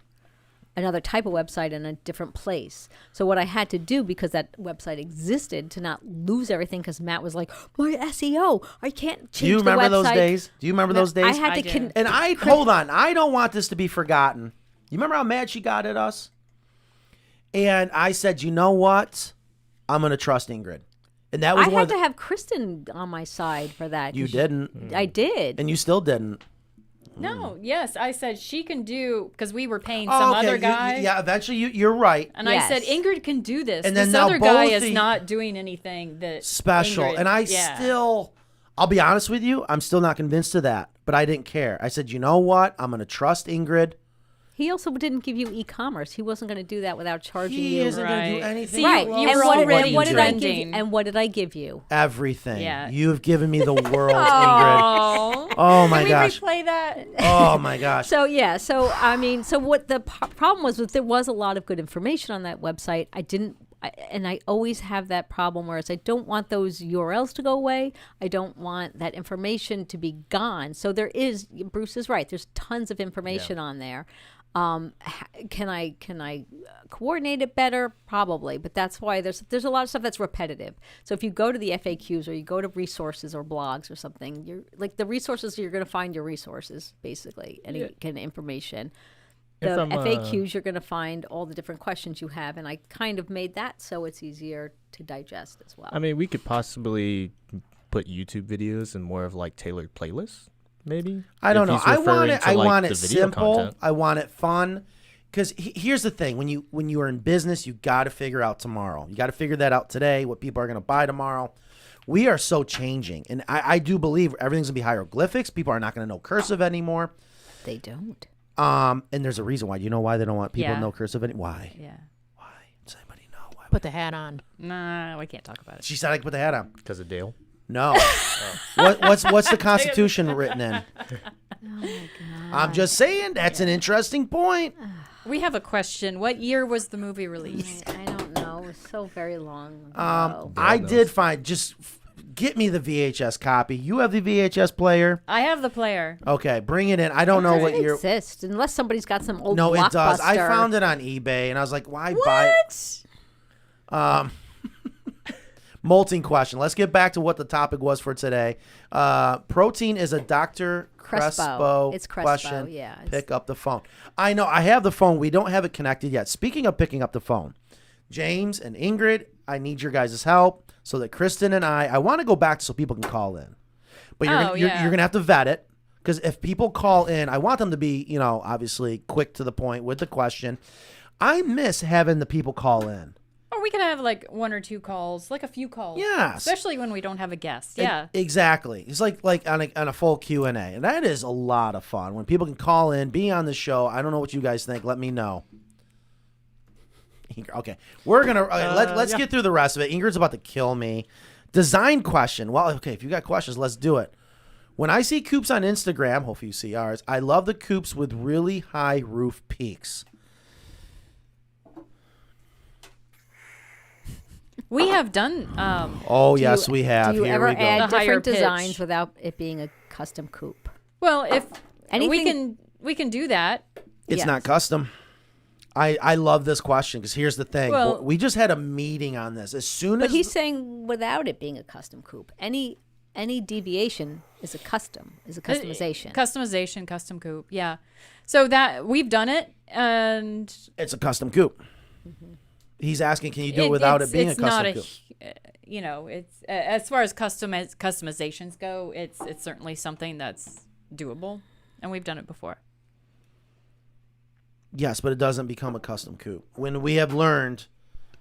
type of website in a different place. So what I had to do, because that website existed, to not lose everything, because Matt was like, my SEO, I can't change the website. Do you remember those days? Do you remember those days? I had to hold on. I don't want this to be forgotten. You remember how mad she got at us? And I said, you know what? I'm going to trust Ingrid. And that was I had to have Kristen on my side for that. You didn't. I did. And you still didn't. No, yes. I said she can do, because we were paying some other guy. Yeah, eventually you're right. And I said, Ingrid can do this. And then this now other guy both is not doing anything that special. Ingrid, And I still, I'll be honest with you, I'm still not convinced of that. But I didn't care. I said, you know what? I'm going to trust Ingrid. He also didn't give you e-commerce. He wasn't going to do that without charging you. He isn't going to do anything. See, right. You were already trending. And what did I give you? Everything. Yeah. You've given me the world, Ingrid. Oh my gosh. Can we replay that? Oh my gosh. So yeah. So I mean, so what the problem was there was a lot of good information on that website. And I always have that problem where I don't want those URLs to go away. I don't want that information to be gone. So there is, Bruce is right. There's tons of information on there. Can I coordinate it better? Probably, but that's why there's a lot of stuff that's repetitive. So if you go to the FAQs or you go to resources or blogs or something, you're like the resources, you're going to find your resources basically, any kind of information. The FAQs, you're going to find all the different questions you have, and I kind of made that so it's easier to digest as well. I mean, we could possibly put YouTube videos in more of like tailored playlists. Maybe I don't know. I want it simple. Content. I want it fun. Because here's the thing: when you are in business, you got to figure out tomorrow. You got to figure that out today. What people are going to buy tomorrow. We are so changing, and I do believe everything's gonna be hieroglyphics. People are not gonna know cursive anymore. They don't. And there's a reason why. You know why they don't want people to Yeah. know cursive anymore? Why? Yeah. Why? Does anybody know why? Put the hat on. Nah, we can't talk about it. She said I could put the hat on. Because of Dale. No. What's the Constitution written in? Oh my god. I'm just saying that's an interesting point. We have a question. What year was the movie released? I don't know. It was so very long ago. I did find get me the VHS copy. You have the VHS player. I have the player. Okay, bring it in. I don't know what It year. exists unless somebody's got some old No, it does. I Blockbuster. found it on eBay, and I was like, why buy it? Molting question. Let's get back to what the topic was for today. Protein is a Dr. Crespo It's Crespo, question. yeah. Pick up the phone. I know. I have the phone. We don't have it connected yet. Speaking of picking up the phone, James and Ingrid, I need your guys' help so that Kristen and I want to go back so people can call in. But you're going to have to vet it, because if people call in, I want them to be, obviously quick to the point with the question. I miss having the people call in. Or we could have like 1 or 2 calls, like a few calls. Yes. Especially when we don't have a guest. Yeah. Exactly. It's like on a full Q&A. And that is a lot of fun. When people can call in, be on the show. I don't know what you guys think. Let me know. Okay. We're going to let's get through the rest of it. Ingrid's about to kill me. Design question. Well, okay, if you got questions, let's do it. When I see Coops on Instagram, hopefully you see ours, I love the Coops with really high roof peaks. We have done. Yes, we have. Do you Here ever we go. add The higher different pitch. designs without it being a custom coupe? Well, if Anything- we can do that. It's Yes. not custom. I love this question because here's the thing. Well- We just had a meeting on this. As soon But as he's saying without it being a custom coupe, any deviation is a customization. Customization, custom coupe. Yeah. So that we've done it, and it's a custom coupe. He's asking, can you do it without it being a custom coupe? It's as far as customizations go, it's certainly something that's doable, and we've done it before. Yes, but it doesn't become a custom coupe. When we have learned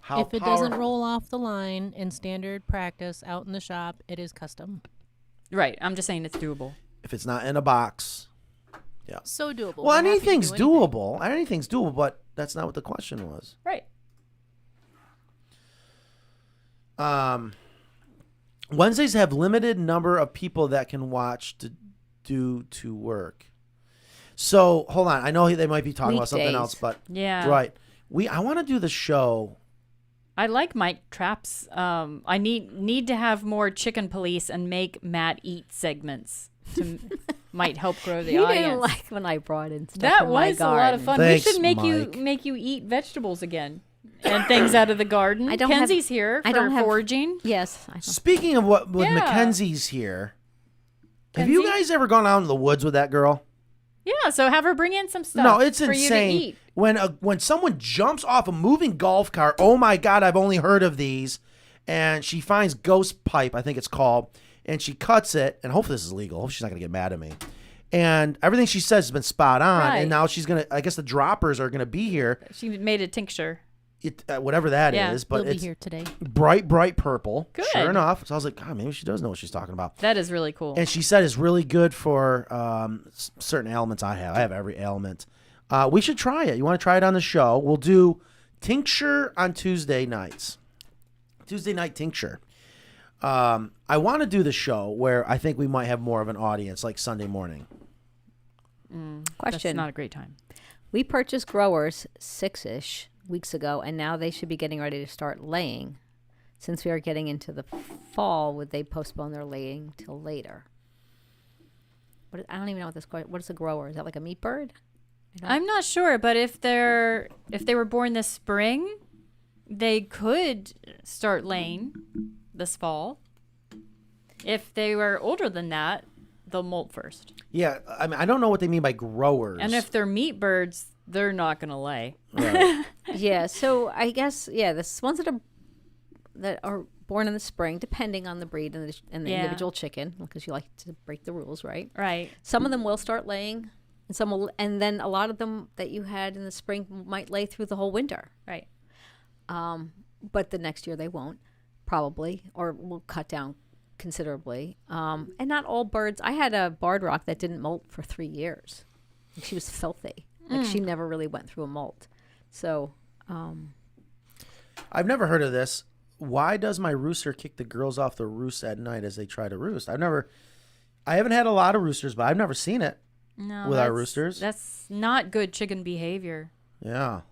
how If it doesn't roll off the line in standard practice out in the shop, it is custom. Right. I'm just saying it's doable. if it's not in a box. Yeah. So doable. Well, We're happy to anything's do anything. doable. Anything's doable, but that's not what the question was. Right. Wednesdays have limited number of people that can watch to work. So hold on, I know they might be talking about something Weekdays. else, but Yeah. right. I want to do the show. I like Mike Traps. I need to have more chicken police and make Matt eat segments to might help grow the He audience. didn't like when I brought in stuff That from my was a lot of garden. fun. Thanks, we should Mike. make you eat vegetables again and things out of the garden. I don't have- Kenzie's here for I don't have- foraging. Yes. I know. Speaking of what, with Yeah. Mackenzie's here, have you Kenzie? guys ever gone out in the woods with that girl? Yeah, so have her bring in some stuff. No, it's for insane. You to eat. When someone jumps off a moving golf cart, oh my God, I've only heard of these. And she finds ghost pipe, I think it's called, and she cuts it. And hopefully this is legal. Hopefully she's not gonna get mad at me. And everything she says has been spot on. Right. And now she's gonna. I guess the droppers are gonna be here. She made a tincture. Whatever that is, Yeah. but We'll be it's here today. bright purple. Good. Sure enough. So I was like, God, maybe she does know what she's talking about. That is really cool. And she said it's really good for certain ailments I have. I have every ailment. We should try it. You want to try it on the show? We'll do tincture on Tuesday nights. Tuesday night tincture. I want to do the show where I think we might have more of an audience, like Sunday morning. Question. That's not a great time. We purchased growers 6-ish weeks ago, and now they should be getting ready to start laying. Since we are getting into the fall, would they postpone their laying till later? I don't even know what this question. What is a grower? Is that like a meat bird? I'm not sure, but if they were born this spring, they could start laying this fall. If they were older than that, they'll molt first. Yeah, I mean, I don't know what they mean by growers. And if they're meat birds, they're not going to lay. Right. Yeah. So I guess the ones that are born in the spring, depending on the breed and the Yeah. individual chicken, because you like to break the rules, right? Right. Some of them will start laying, and some will, and then a lot of them that you had in the spring might lay through the whole winter. Right. But the next year they won't, probably, or will cut down considerably. And not all birds. I had a barred rock that didn't molt for 3 years. Like, she was filthy. Like, she never really went through a molt. So, I've never heard of this. Why does my rooster kick the girls off the roost at night as they try to roost? I haven't had a lot of roosters, but I've never seen it with our roosters. That's not good chicken behavior. Yeah.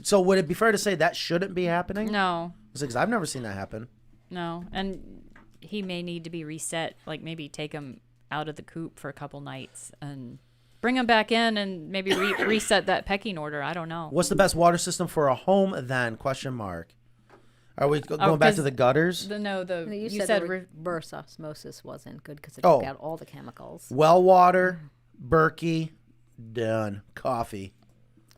So would it be fair to say that shouldn't be happening? No. Because I've never seen that happen. No. And he may need to be reset, like maybe take him out of the coop for a couple nights and bring him back in and maybe reset that pecking order. I don't know. What's the best water system for a home then? Question mark. Are we going back to the gutters? you said reverse osmosis wasn't good because it Oh. took out all the chemicals. Well water, Berkey, done. Coffee.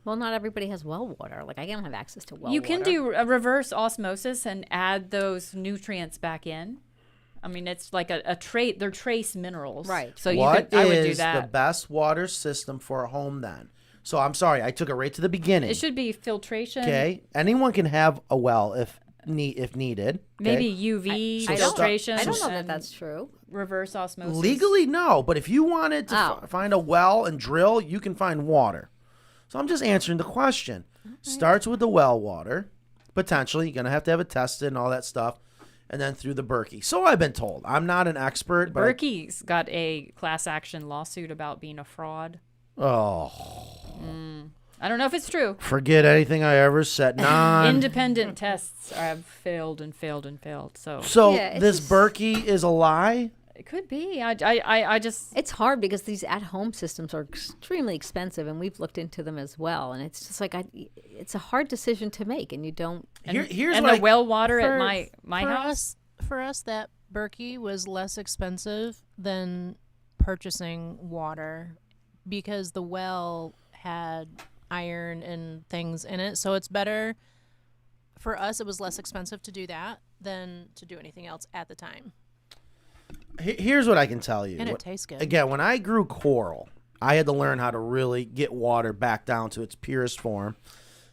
Well, not everybody has well water. Like, I don't have access to well You water. can do a reverse osmosis and add those nutrients back in. I mean, it's like a trait. They're trace minerals, Right. So I would do that. the best water system for a home then? So I'm sorry, I took it right to the beginning. It should be filtration. Okay, anyone can have a well if needed. Okay? Maybe UV filtration. I don't know that that's true. Reverse osmosis. Legally, no. But if you wanted to find a well and drill, you can find water. So I'm just answering the question. Starts with the well water. Potentially, you're going to have it tested and all that stuff. And then through the Berkey. So I've been told. I'm not an expert. But Berkey's got a class action lawsuit about being a fraud. Oh. I don't know if it's true. Forget anything I ever said. Independent tests have failed and failed and failed. So this Berkey is a lie? It could be. I just... It's hard because these at-home systems are extremely expensive, and we've looked into them as well. And it's just like, it's a hard decision to make, and you don't... Here's and what the well water at my house? For us, that Berkey was less expensive than purchasing water because the well had iron and things in it. So it's better... For us, it was less expensive to do that than to do anything else at the time. Here's what I can tell you. And it tastes good. Again, when I grew coral, I had to learn how to really get water back down to its purest form.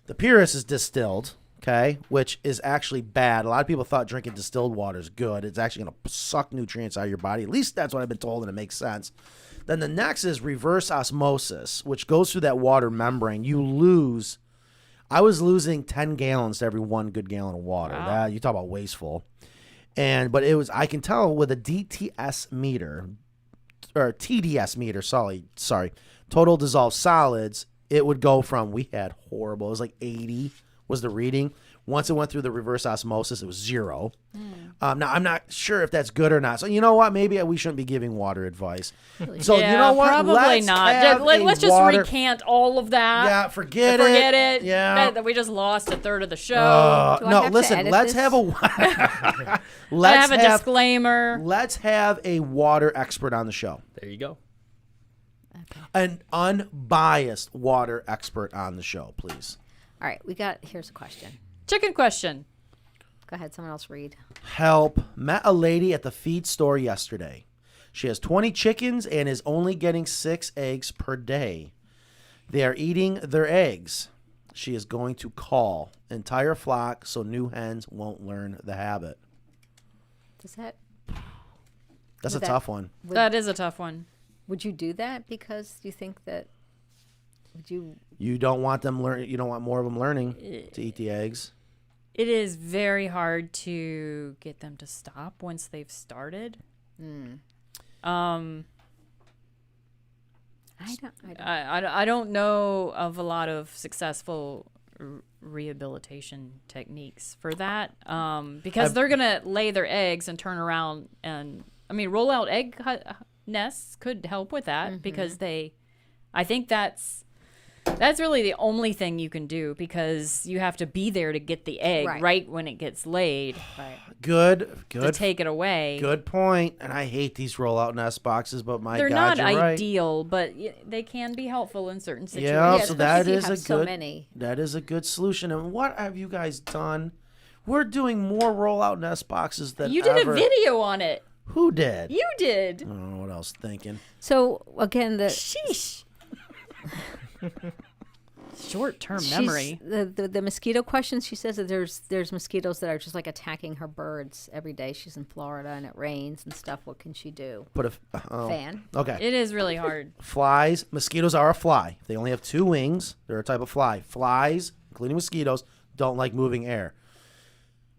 The purest is distilled, okay, which is actually bad. A lot of people thought drinking distilled water is good. It's actually going to suck nutrients out of your body. At least that's what I've been told, and it makes sense. Then the next is reverse osmosis, which goes through that water membrane. I was losing 10 gallons to every 1 good gallon of water. Wow. You talk about wasteful. But I can tell with a DTS meter, or TDS meter, sorry, total dissolved solids, it would go from, we had horrible, it was like 80 was the reading. Once it went through the reverse osmosis, it was 0. Now, I'm not sure if that's good or not. So, you know what? Maybe we shouldn't be giving water advice. So, yeah, you know what? Probably not. Let's just recant all of that. Yeah, forget it. Yeah. That we just lost a third of the show. No, listen, let's have a let's have a disclaimer. Let's have a water expert on the show. There you go. Okay. An unbiased water expert on the show, please. All right, here's a question. Chicken question. Go ahead, someone else read. Help. Met a lady at the feed store yesterday. She has 20 chickens and is only getting 6 eggs per day. They are eating their eggs. She is going to call entire flock so new hens won't learn the habit. That's a tough one. That is a tough one. Would you do that because you think that You don't want them you don't want more of them learning to eat the eggs. It is very hard to get them to stop once they've started. I don't know of a lot of successful rehabilitation techniques for that because they're gonna lay their eggs and turn around and roll out egg nests could help with that because I think that's really the only thing you can do because you have to be there to get the egg right when it gets laid. Right. Good. To take it away. Good point. And I hate these rollout nest boxes, but they're God, not you're ideal, but they can be helpful in certain situations. Yeah, so that is a good solution. And what have you guys done? We're doing more rollout nest boxes than you did a video on it. Who did? You did. I don't know what I was thinking. So again, sheesh. short-term memory. The mosquito questions. She says that there's mosquitoes that are just like attacking her birds every day. She's in Florida and it rains and stuff. What can she do? Put a fan. Okay. It is really hard. Flies. Mosquitoes are a fly. They only have 2 wings. They're a type of fly. Flies, including mosquitoes, don't like moving air.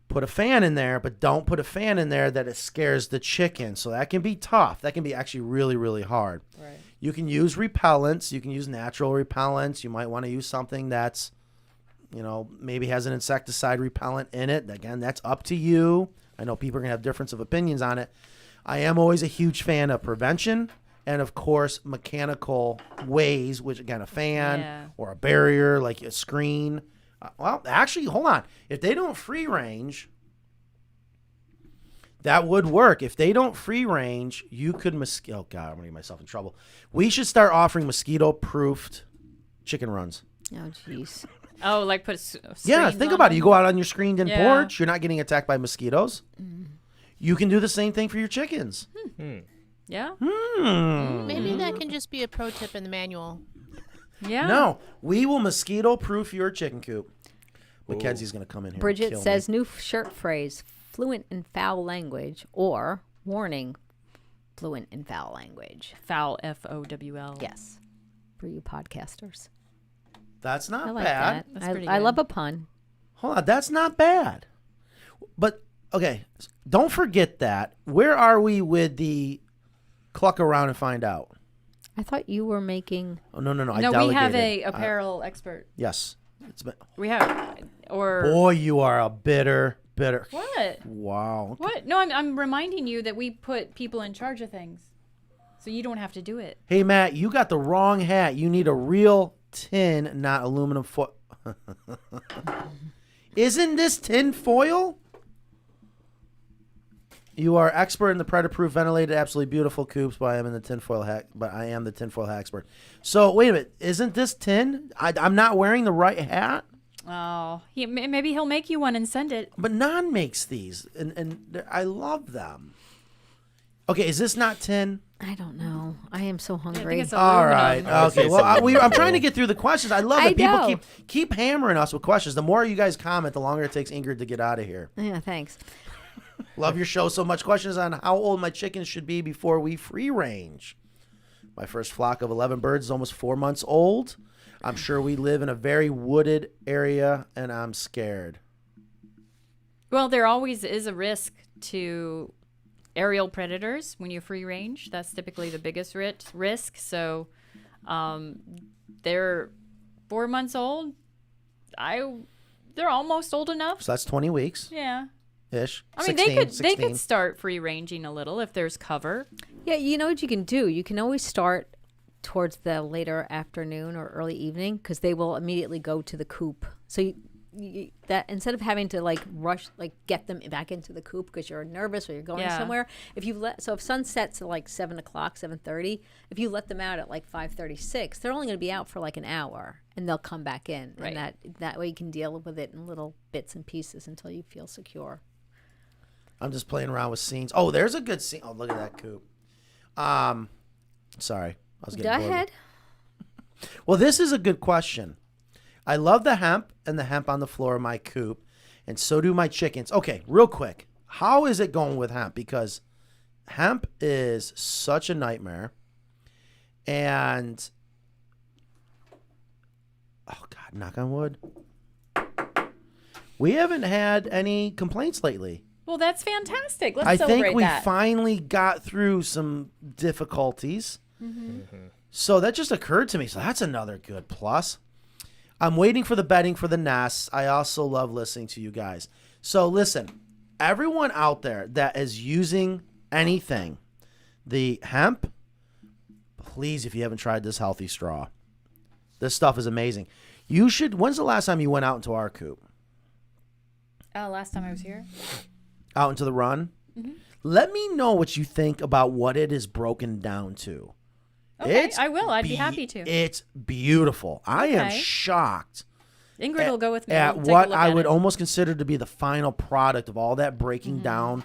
Put a fan in there, but don't put a fan in there that it scares the chicken. So that can be tough. That can be actually really, really hard. Right. You can use repellents. You can use natural repellents. You might want to use something that's, maybe has an insecticide repellent in it. Again, that's up to you. I know people are going to have difference of opinions on it. I am always a huge fan of prevention and, of course, mechanical ways, which, again, a fan or a barrier, like a screen. Well, actually, hold on. If they don't free range, that would work. If they don't free range, you could oh God, I'm gonna get myself in trouble. We should start offering mosquito-proofed chicken runs. Oh, jeez. Oh, like put think about it. You go out on your screened-in porch. You're not getting attacked by mosquitoes. You can do the same thing for your chickens. Yeah. Maybe that can just be a pro tip in the manual. Yeah. No, we will mosquito-proof your chicken coop. Mackenzie's going to come in here. Bridget and says me. new shirt phrase: fluent in foul language, or warning: fluent in foul language. Foul, FOWL. Yes, for you podcasters. That's not I like bad. that. That's pretty I good. love a pun. Hold on, that's not bad. But okay, don't forget that. Where are we with the cluck around and find out? I thought you were making. Oh no! I No, delegated. we have a apparel expert. Yes. We have, or boy, you are a bitter. What? Wow. What? No, I'm reminding you that we put people in charge of things, so you don't have to do it. Hey Matt, you got the wrong hat. You need a real tin, not aluminum foil. Isn't this tin foil? You are expert in the predator-proof, ventilated, absolutely beautiful coops. But I am the tinfoil hat expert. So wait a minute, isn't this tin? I'm not wearing the right hat. Oh, maybe he'll make you one and send it. But Non makes these, and I love them. Okay, is this not tin? I don't know. I am so hungry. I think it's All aluminum. right. Okay. Well, I'm trying to get through the questions. I love I that people know. keep hammering us with questions. The more you guys comment, the longer it takes Ingrid to get out of here. Yeah, thanks. Love your show so much. Questions on how old my chickens should be before we free range. My first flock of 11 birds is almost 4 months old. I'm sure we live in a very wooded area, and I'm scared. Well, there always is a risk to aerial predators when you free range. That's typically the biggest risk. So they're 4 months old. They're almost old enough. So that's 20 weeks. Yeah. Ish. I mean, 16, they could start free ranging a little if there's cover. Yeah, you know what you can do? You can always start towards the later afternoon or early evening because they will immediately go to the coop. So that instead of having to rush, get them back into the coop because you're nervous or you're going somewhere, if sun sets at 7:00, 7:30, if you let them out at 5:36, they're only going to be out for an hour and they'll come back in. Right. And that way you can deal with it in little bits and pieces until you feel secure. I'm just playing around with scenes. Oh, there's a good scene. Oh, look at that coop. Sorry. I was getting Go bored. ahead. Well, this is a good question. I love the hemp and the hemp on the floor of my coop, and so do my chickens. Okay, real quick. How is it going with hemp? Because hemp is such a nightmare. And, oh, God, knock on wood. We haven't had any complaints lately. Well, that's fantastic. Let's I celebrate think we that. finally got through some difficulties. So that just occurred to me. So that's another good plus. I'm waiting for the bedding for the nests. I also love listening to you guys. So listen, everyone out there that is using anything, the hemp, please, if you haven't tried this healthy straw, this stuff is amazing. You should. When's the last time you went out into our coop? Last time I was here. Out into the run? Mm-hmm. Let me know what you think about what it is broken down to. Okay, I will. I'd be happy to. It's beautiful. I am shocked. Ingrid will go with me. At We'll take a what look I at would it. almost consider to be the final product of all that breaking down.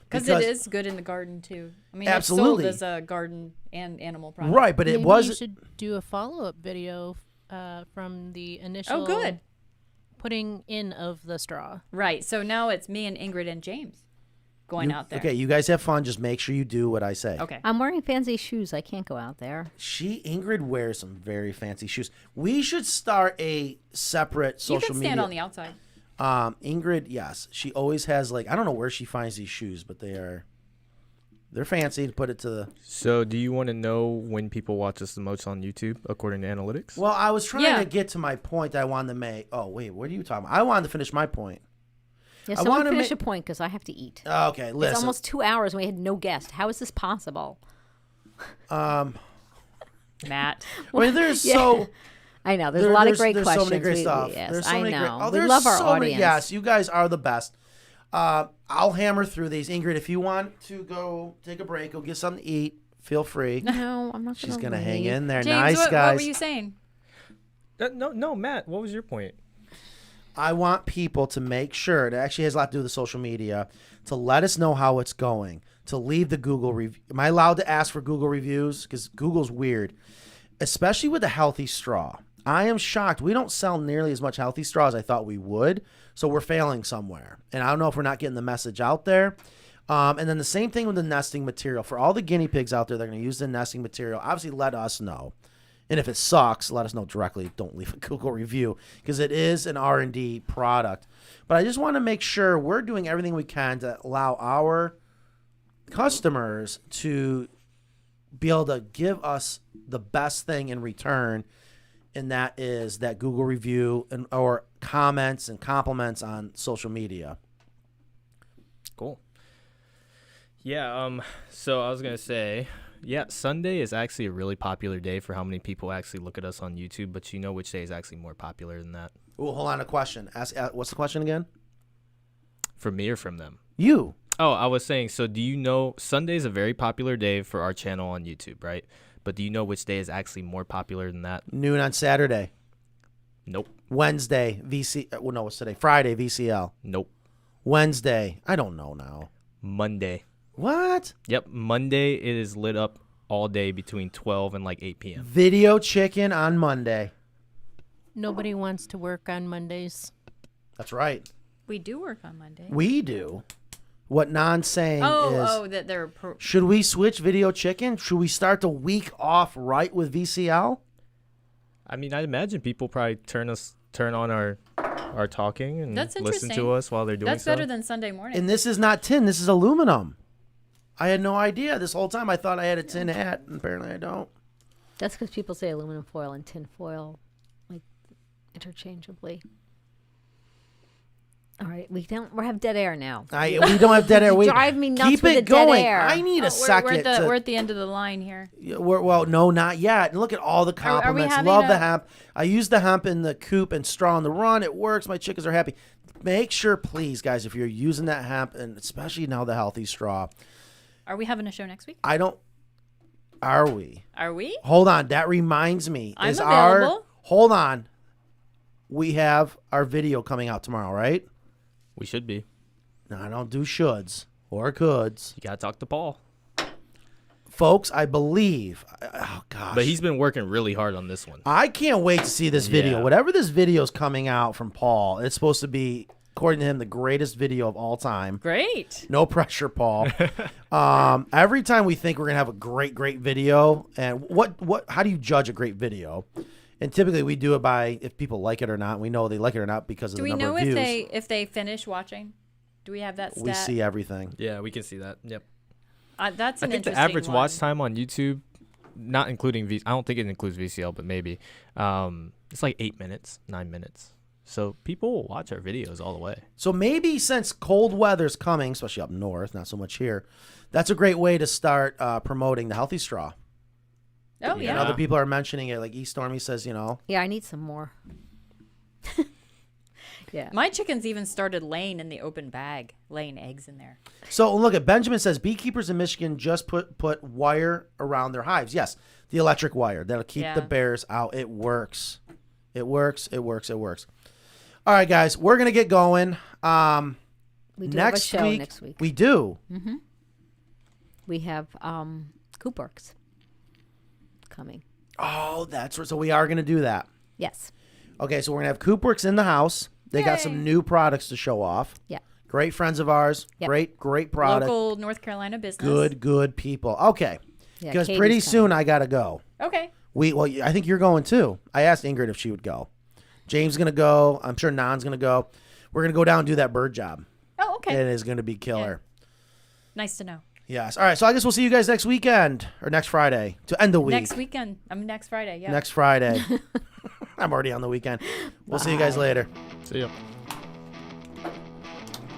Because it is good in the garden, too. I mean, absolutely. it's sold as a garden and animal product. Right, but Maybe it was... you should do a follow-up video from the initial. Oh, good. Putting in of the straw. Right. So now it's me and Ingrid and James going out there. Okay, you guys have fun. Just make sure you do what I say. Okay. I'm wearing fancy shoes. I can't go out there. Ingrid wears some very fancy shoes. We should start a separate social media. You can stand on the outside. Ingrid, yes, she always has I don't know where she finds these shoes, but they're fancy to put it to the. So, do you want to know when people watch us the most on YouTube according to analytics? Well, I was trying to get to my point that I wanted to make. Oh wait, what are you talking about? I wanted to finish my point. Yeah, someone finish a point because I have to eat. Okay, listen. It's almost 2 hours and we had no guest. How is this possible? Matt. Well, there's I know. There's a lot of great there's questions. So many great stuff. Yes, there's so I many know. Great, we love our audience. Yes, you guys are the best. I'll hammer through these. Ingrid, if you want to go take a break, go get something to eat, feel free. No, I'm not. She's gonna hang in there. James, nice guys. What were you saying? No, Matt. What was your point? I want people to make sure, it actually has a lot to do with the social media, to let us know how it's going, to leave the Google review. Am I allowed to ask for Google reviews? Because Google's weird, especially with the healthy straw. I am shocked. We don't sell nearly as much healthy straw as I thought we would, so we're failing somewhere. And I don't know if we're not getting the message out there. And then the same thing with the nesting material. For all the guinea pigs out there that are going to use the nesting material, obviously let us know. And if it sucks, let us know directly. Don't leave a Google review because it is an R&D product. But I just want to make sure we're doing everything we can to allow our customers to be able to give us the best thing in return, and that is that Google review or comments and compliments on social media. Cool. Yeah, so I was going to say, yeah, Sunday is actually a really popular day for how many people actually look at us on YouTube, but you know which day is actually more popular than that? Oh, hold on, a question. Ask what's the question again? From me or from them? You. Oh, I was saying, so do you know Sunday is a very popular day for our channel on YouTube, right? But do you know which day is actually more popular than that? Noon on Saturday. Nope. Wednesday, well, no, what's today? Friday, VCL. Nope. Wednesday, I don't know now. Monday. What? Yep, Monday it is lit up all day between 12 and 8 p.m. Video chicken on Monday. Nobody wants to work on Mondays. That's right. We do work on Monday. We do. What Nan's saying is... that they're... should we switch video chicken? Should we start the week off right with VCL? I mean, I'd imagine people probably turn on our talking and listen to us while they're doing That's better than Sunday morning. And this is not tin. This is aluminum. I had no idea this whole time. I thought I had a tin hat, and apparently I don't. That's because people say aluminum foil and tin foil, interchangeably. All right, we have dead air now. We don't have dead air. You drive me nuts keep with it the dead going. air. I need a second. We're at the end of the line here. Well, no, not yet. And look at all the compliments. Love the hemp. I use the hemp in the coop and straw on the run. It works. My chickens are happy. Make sure, please, guys, if you're using that hemp, and especially now the healthy straw. Are we having a show next week? Are we? Are we? Hold on. That reminds me. I'm available. Hold on. We have our video coming out tomorrow, right? We should be. No, I don't do shoulds or coulds. You got to talk to Paul. Folks, I believe. Oh, gosh. But he's been working really hard on this one. I can't wait to see this video. Yeah. Whatever this video is coming out from Paul, it's supposed to be, according to him, the greatest video of all time. Great. No pressure, Paul. Every time we think we're going to have a great video, and how do you judge a great video? And typically we do it by if people like it or not. We know they like it or not because of the number of views. Do we know if they finish watching? Do we have that stat? We see everything. Yeah, we can see that. Yep. That's an I think the average watch time on YouTube, not including I don't think it includes VCL, but maybe it's 8 minutes, 9 minutes. So people will watch our videos all the way. So maybe since cold weather's coming, especially up north, not so much here, that's a great way to start promoting the healthy straw. Oh, yeah. And other people are mentioning it, like East Stormy says, Yeah, I need some more. Yeah. My chickens even started laying in the open bag, laying eggs in there. So look at Benjamin says beekeepers in Michigan just put wire around their hives. Yes, the electric wire that'll keep the bears out. It works. It works. All right, guys, we're gonna get going. We do have a show next week. We do. Mm-hmm. We have Coop Works coming. Oh, that's right. So we are gonna do that. Yes. Okay, so we're gonna have Coopworks in the house. They got some new products to show off. Yeah. Great friends of ours. Yep. Great product. Local North Carolina business. Good people. Okay. Yeah, Because Katie's pretty coming. soon I gotta go. Okay. Well, I think you're going too. I asked Ingrid if she would go. James is gonna go. I'm sure Nan's gonna go. We're gonna go down and do that bird job. Oh, okay. It is gonna be killer. Nice to know. Yes. All right. So I guess we'll see you guys next weekend or next Friday to end the week. Next weekend. Next Friday. Yeah. Next Friday. I'm already on the weekend. We'll see you guys later. See ya.